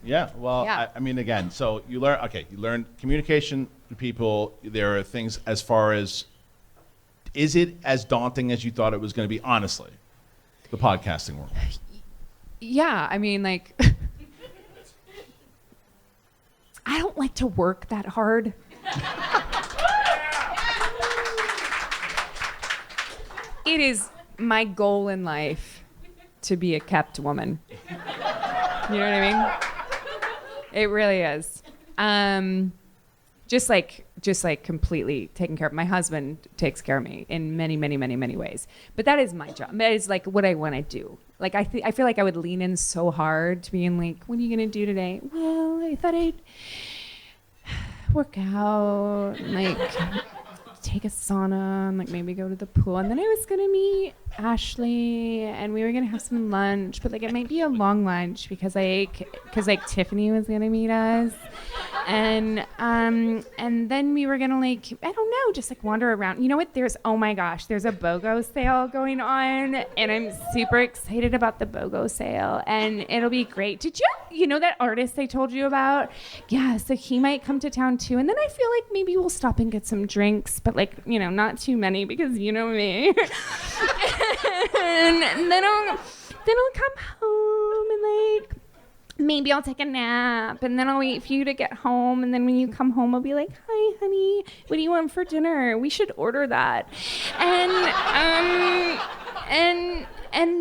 Yeah, well,
Yeah.
I mean, again, so you learn communication to people. There are things as far as, is it as daunting as you thought it was going to be, honestly, the podcasting world?
Yeah, I mean, like, I don't like to work that hard. It is my goal in life to be a kept woman. You know what I mean? It really is. Just like completely taken care of. My husband takes care of me in many, many, many, many ways. But that is my job. That is like what I want to do. Like I feel like I would lean in so hard to being like, what are you gonna do today? Well, I thought I'd work out, like take a sauna, and like maybe go to the pool, and then I was gonna meet Ashley, and we were gonna have some lunch, but like it might be a long lunch because like Tiffany was gonna meet us. And then we were gonna like, I don't know, just like wander around. You know what? Oh my gosh, there's a BOGO sale going on, and I'm super excited about the BOGO sale, and it'll be great. You know that artist I told you about? Yeah, so he might come to town too, and then I feel like maybe we'll stop and get some drinks, but like, you know, not too many because you know me. and then I'll come home and like, maybe I'll take a nap, and then I'll wait for you to get home, and then when you come home, I'll be like, hi, honey, what do you want for dinner? We should order that. And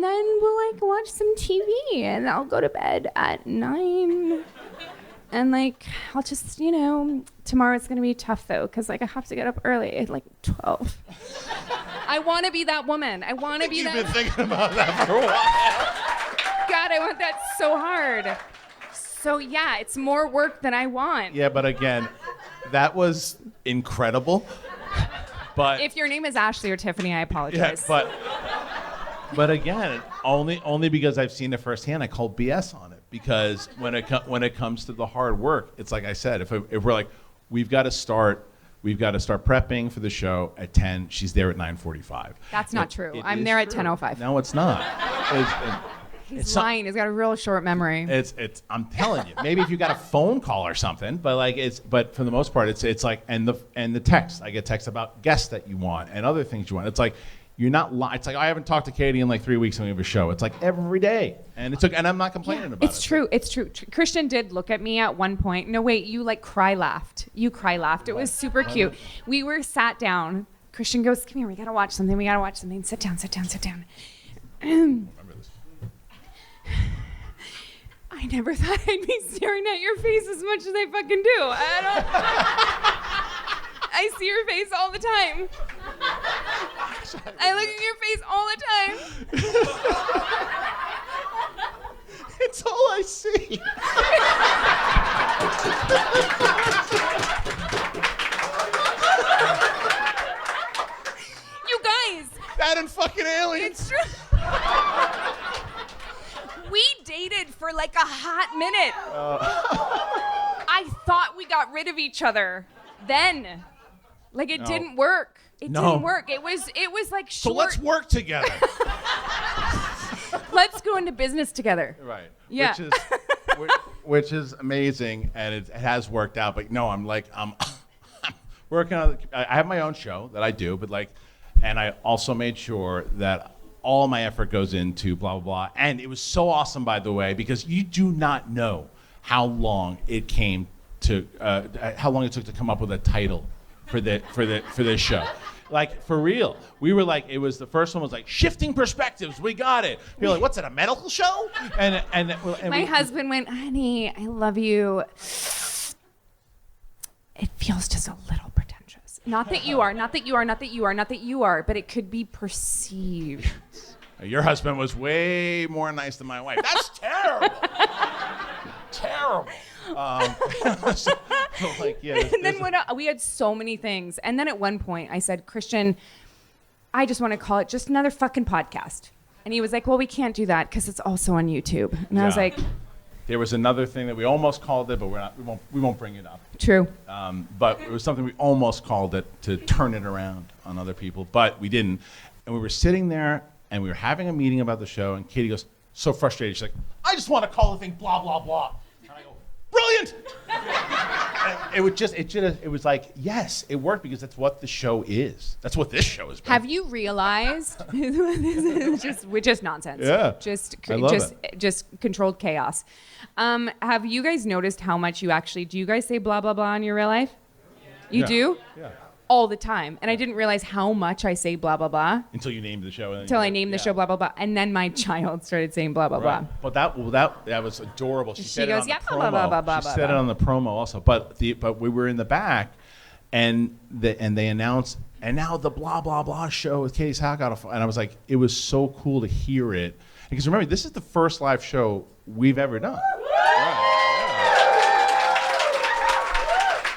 then we'll like watch some TV, and I'll go to bed at 9. And like, I'll just, you know, tomorrow's gonna be tough though, because like I have to get up early at like 12. I want to be that woman. I want to be that.
You've been thinking about that for a while.
God, I want that so hard. So yeah, it's more work than I want.
Yeah, but again, that was incredible. But
if your name is Ashley or Tiffany, I apologize.
Yeah, but again, only because I've seen it firsthand, I call BS on it. Because when it comes to the hard work, it's like I said, if we're like, we've got to start prepping for the show at 10. She's there at 9:45.
That's not true. I'm there at 10:05.
No, it's not.
He's lying. He's got a real short memory.
I'm telling you. Maybe if you got a phone call or something, but for the most part, it's like, and the text. I get texts about guests that you want and other things you want. It's like, you're not lying. It's like, I haven't talked to Katee in like 3 weeks and we have a show. It's like every day. And and I'm not complaining about it.
It's true. Kristian did look at me at one point. No, wait, you like cry laughed. It was super cute. We were sat down. Kristian goes, come here, we gotta watch something. Sit down.
Remember this.
I never thought I'd be staring at your face as much as I fucking do. I see your face all the time. I look at your face all the time.
It's all I see.
You guys.
That and fucking aliens.
It's true. We dated for like a hot minute. I thought we got rid of each other then. Like it didn't work. It didn't work. It was like short.
So let's work together.
Let's go into business together.
Right.
Yeah.
Which is amazing, and it has worked out. But no, I'm working on. I have my own show that I do, but and I also made sure that all my effort goes into blah blah blah. And it was so awesome, by the way, because you do not know how long it took to come up with a title for this show. Like, for real. We were like, the first one was like, Shifting Perspectives, we got it. You're like, what's it, a medical show? And
my husband went, honey, I love you. It feels just a little pretentious. Not that you are, but it could be perceived.
Your husband was way more nice than my wife. That's terrible. Terrible.
And then we had so many things. And then at one point I said, Kristian, I just want to call it just another fucking podcast. And he was like, well, we can't do that because it's also on YouTube. And I was like,
there was another thing that we almost called it, but we won't bring it up.
True.
But it was something we almost called it to turn it around on other people, but we didn't. And we were sitting there and we were having a meeting about the show, and Katee goes, so frustrated. She's like, I just want to call the thing blah, blah, blah. And I go, brilliant! It was like, yes, it worked because that's what the show is. That's what this show is.
Have you realized? We're just nonsense.
Yeah.
Just controlled chaos. Have you guys noticed how much do you guys say blah, blah, blah in your real life? You do?
Yeah.
All the time. And I didn't realize how much I say blah, blah, blah.
Until you named the show.
Until I named the show blah, blah, blah. And then my child started saying blah, blah, blah.
But that was adorable. She said
goes,
it on the promo.
Blah, blah, blah, blah,
she said it on the promo also. But we were in the back, and they announced, and now the blah, blah, blah show with Katee Sackhoff. And I was like, it was so cool to hear it. Because remember, this is the first live show we've ever done.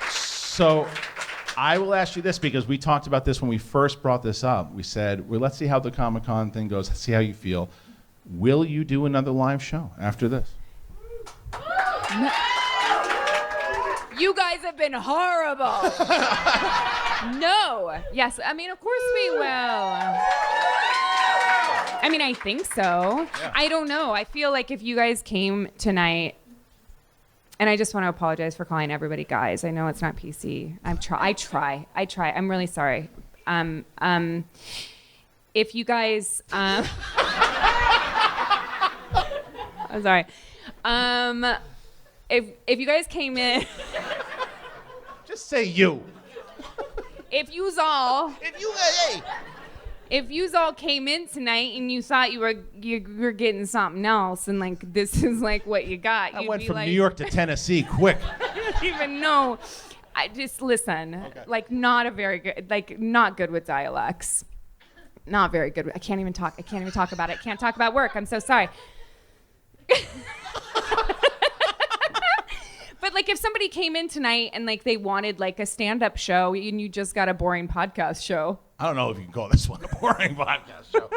So I will ask you this, because we talked about this when we first brought this up. We said, well, let's see how the Comic-Con thing goes, see how you feel. Will you do another live show after this?
You guys have been horrible. No. Yes, I mean, of course we will. I mean, I think so.
Yeah.
I don't know. I feel like if you guys came tonight, and I just want to apologize for calling everybody guys. I know it's not PC. I try. I'm really sorry. If you guys, I'm sorry. If you guys came in,
Just say you.
if yous all
Hey.
came in tonight and you thought you were getting something else and like this is like what you got,
I
you'd
went
be
from
like,
New York to Tennessee quick.
I don't even know. I just listen.
Okay.
Like not a very good, like not good with dialects. Not very good. I can't even talk about it. Can't talk about work. I'm so sorry. But like if somebody came in tonight and like they wanted like a stand-up show and you just got a boring podcast show.
I don't know if you can call this one a boring podcast show.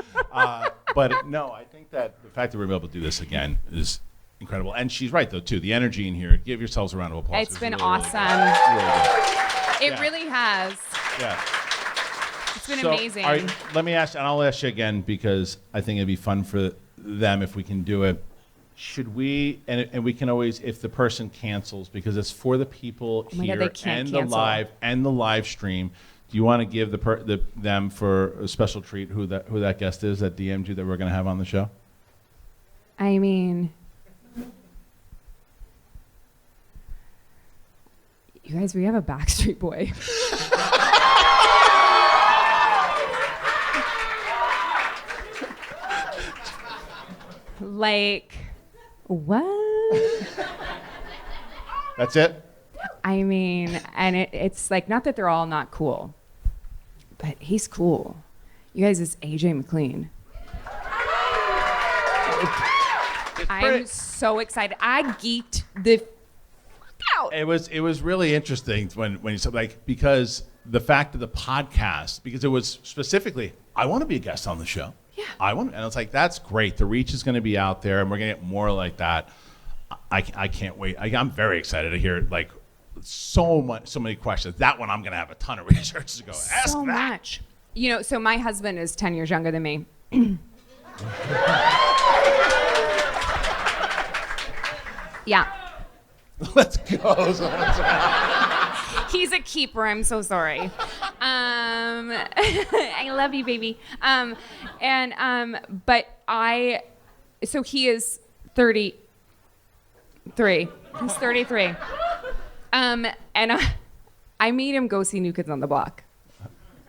But no, I think that the fact that we're able to do this again is incredible. And she's right, though, too. The energy in here. Give yourselves a round of applause.
It's been
really,
awesome.
Really good.
It really has.
Yeah.
It's been
So,
amazing.
let me ask, and I'll ask you again because I think it'd be fun for them if we can do it. Should we, and we can always, if the person cancels, because it's for the people
my
here
God, they can't
and
cancel.
the live stream. Do you want to give them for a special treat who that guest is that DM'd you that we're going to have on the show?
I mean, you guys, we have a Backstreet Boy. Like, what?
That's it?
I mean, and it's like, not that they're all not cool, but he's cool. You guys, it's AJ McLean. I'm so excited. I geeked the fuck out.
It was really interesting when you said, like, because the fact of the podcast, because it was specifically, I want to be a guest on the show.
Yeah.
And it's like, that's great. The reach is going to be out there and we're going to get more like that. I can't wait. I'm very excited to hear like so many questions. That one I'm going to have a ton of research to go ask
So
that.
much. You know, so my husband is 10 years younger than me. Yeah.
Let's go.
He's a keeper. I'm so sorry. I love you, baby. So he is 33. He's 33. And I made him go see New Kids on the Block.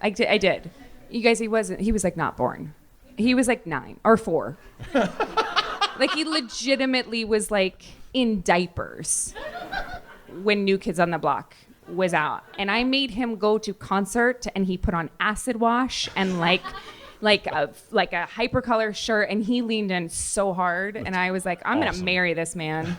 I did. You guys, he was like not born. He was like 9 or 4. Like he legitimately was like in diapers when New Kids on the Block was out. And I made him go to concert and he put on acid wash and like a hypercolor shirt and he leaned in so hard and I was like, I'm gonna marry this man.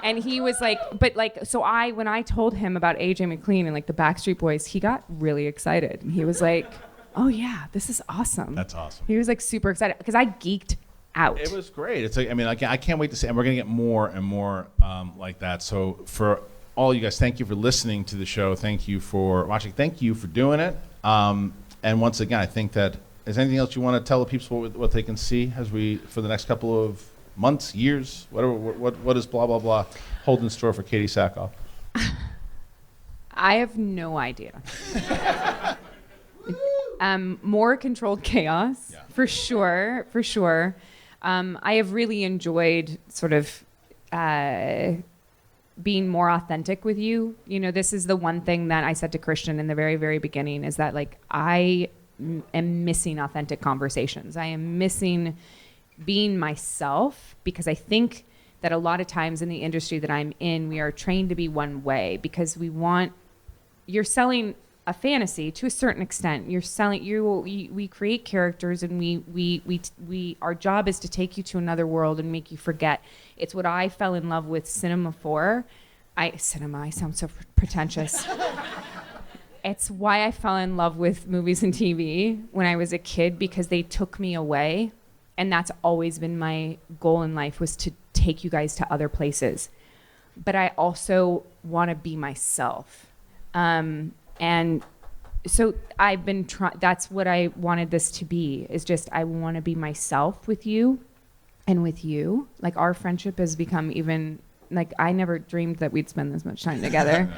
And he was like, but like, so when I told him about AJ McLean and like the Backstreet Boys, he got really excited. And he was like, oh yeah, this is awesome.
That's awesome.
He was like super excited because I geeked out.
It was great. It's like, I mean, I can't wait to see, and we're gonna get more and more like that. So for all you guys, thank you for listening to the show. Thank you for watching. Thank you for doing it. And once again, I think that is anything else you want to tell the people what they can see as we for the next couple of months, years, whatever. What does blah blah blah hold in store for Katee Sackhoff?
I have no idea. More controlled chaos,
Yeah.
for sure. I have really enjoyed sort of being more authentic with you. You know, this is the one thing that I said to Kristian in the very, very beginning is that like I am missing authentic conversations. I am missing being myself because I think that a lot of times in the industry that I'm in, we are trained to be one way because you're selling a fantasy to a certain extent. We create characters and we our job is to take you to another world and make you forget. It's what I fell in love with cinema for. I sound so pretentious. It's why I fell in love with movies and TV when I was a kid because they took me away. And that's always been my goal in life was to take you guys to other places. but I also want to be myself. And so I've been trying, that's what I wanted this to be, is just, I want to be myself with you and with you. Like, our friendship has become even, like, I never dreamed that we'd spend this much time together.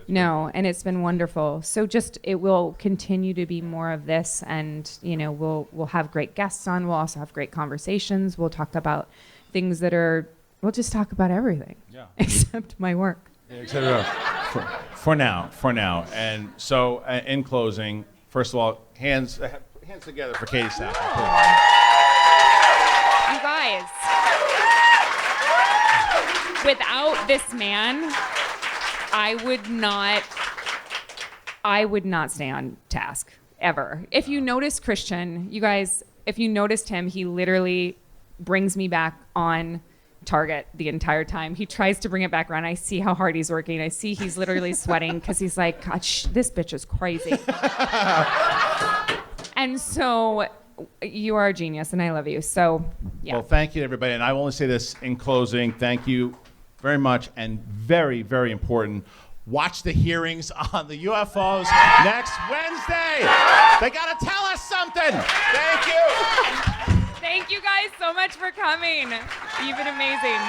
No, and it's been wonderful. So just, it will continue to be more of this, and, you know, we'll have great guests on. We'll also have great conversations. We'll talk about things that are, we'll just talk about everything.
Yeah.
Except my work.
For now. And so, in closing, first of all, hands together for Katee Sackhoff.
You guys, without this man, I would not stay on task ever. If you notice Kristian, you guys, if you noticed him, he literally brings me back on target the entire time. He tries to bring it back around. I see how hard he's working. I see he's literally sweating because he's like, God, this bitch is crazy. And so you are a genius, and I love you. So, yeah.
Well, thank you, everybody. And I will only say this in closing. Thank you very much, and very, very important. Watch the hearings on the UFOs next Wednesday. They got to tell us something. Thank you.
Thank you guys so much for coming. You've been amazing.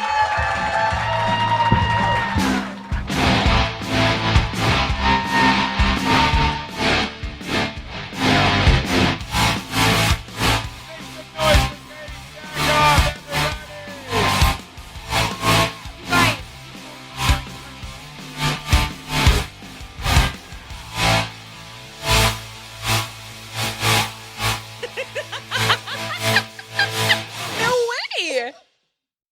Everybody!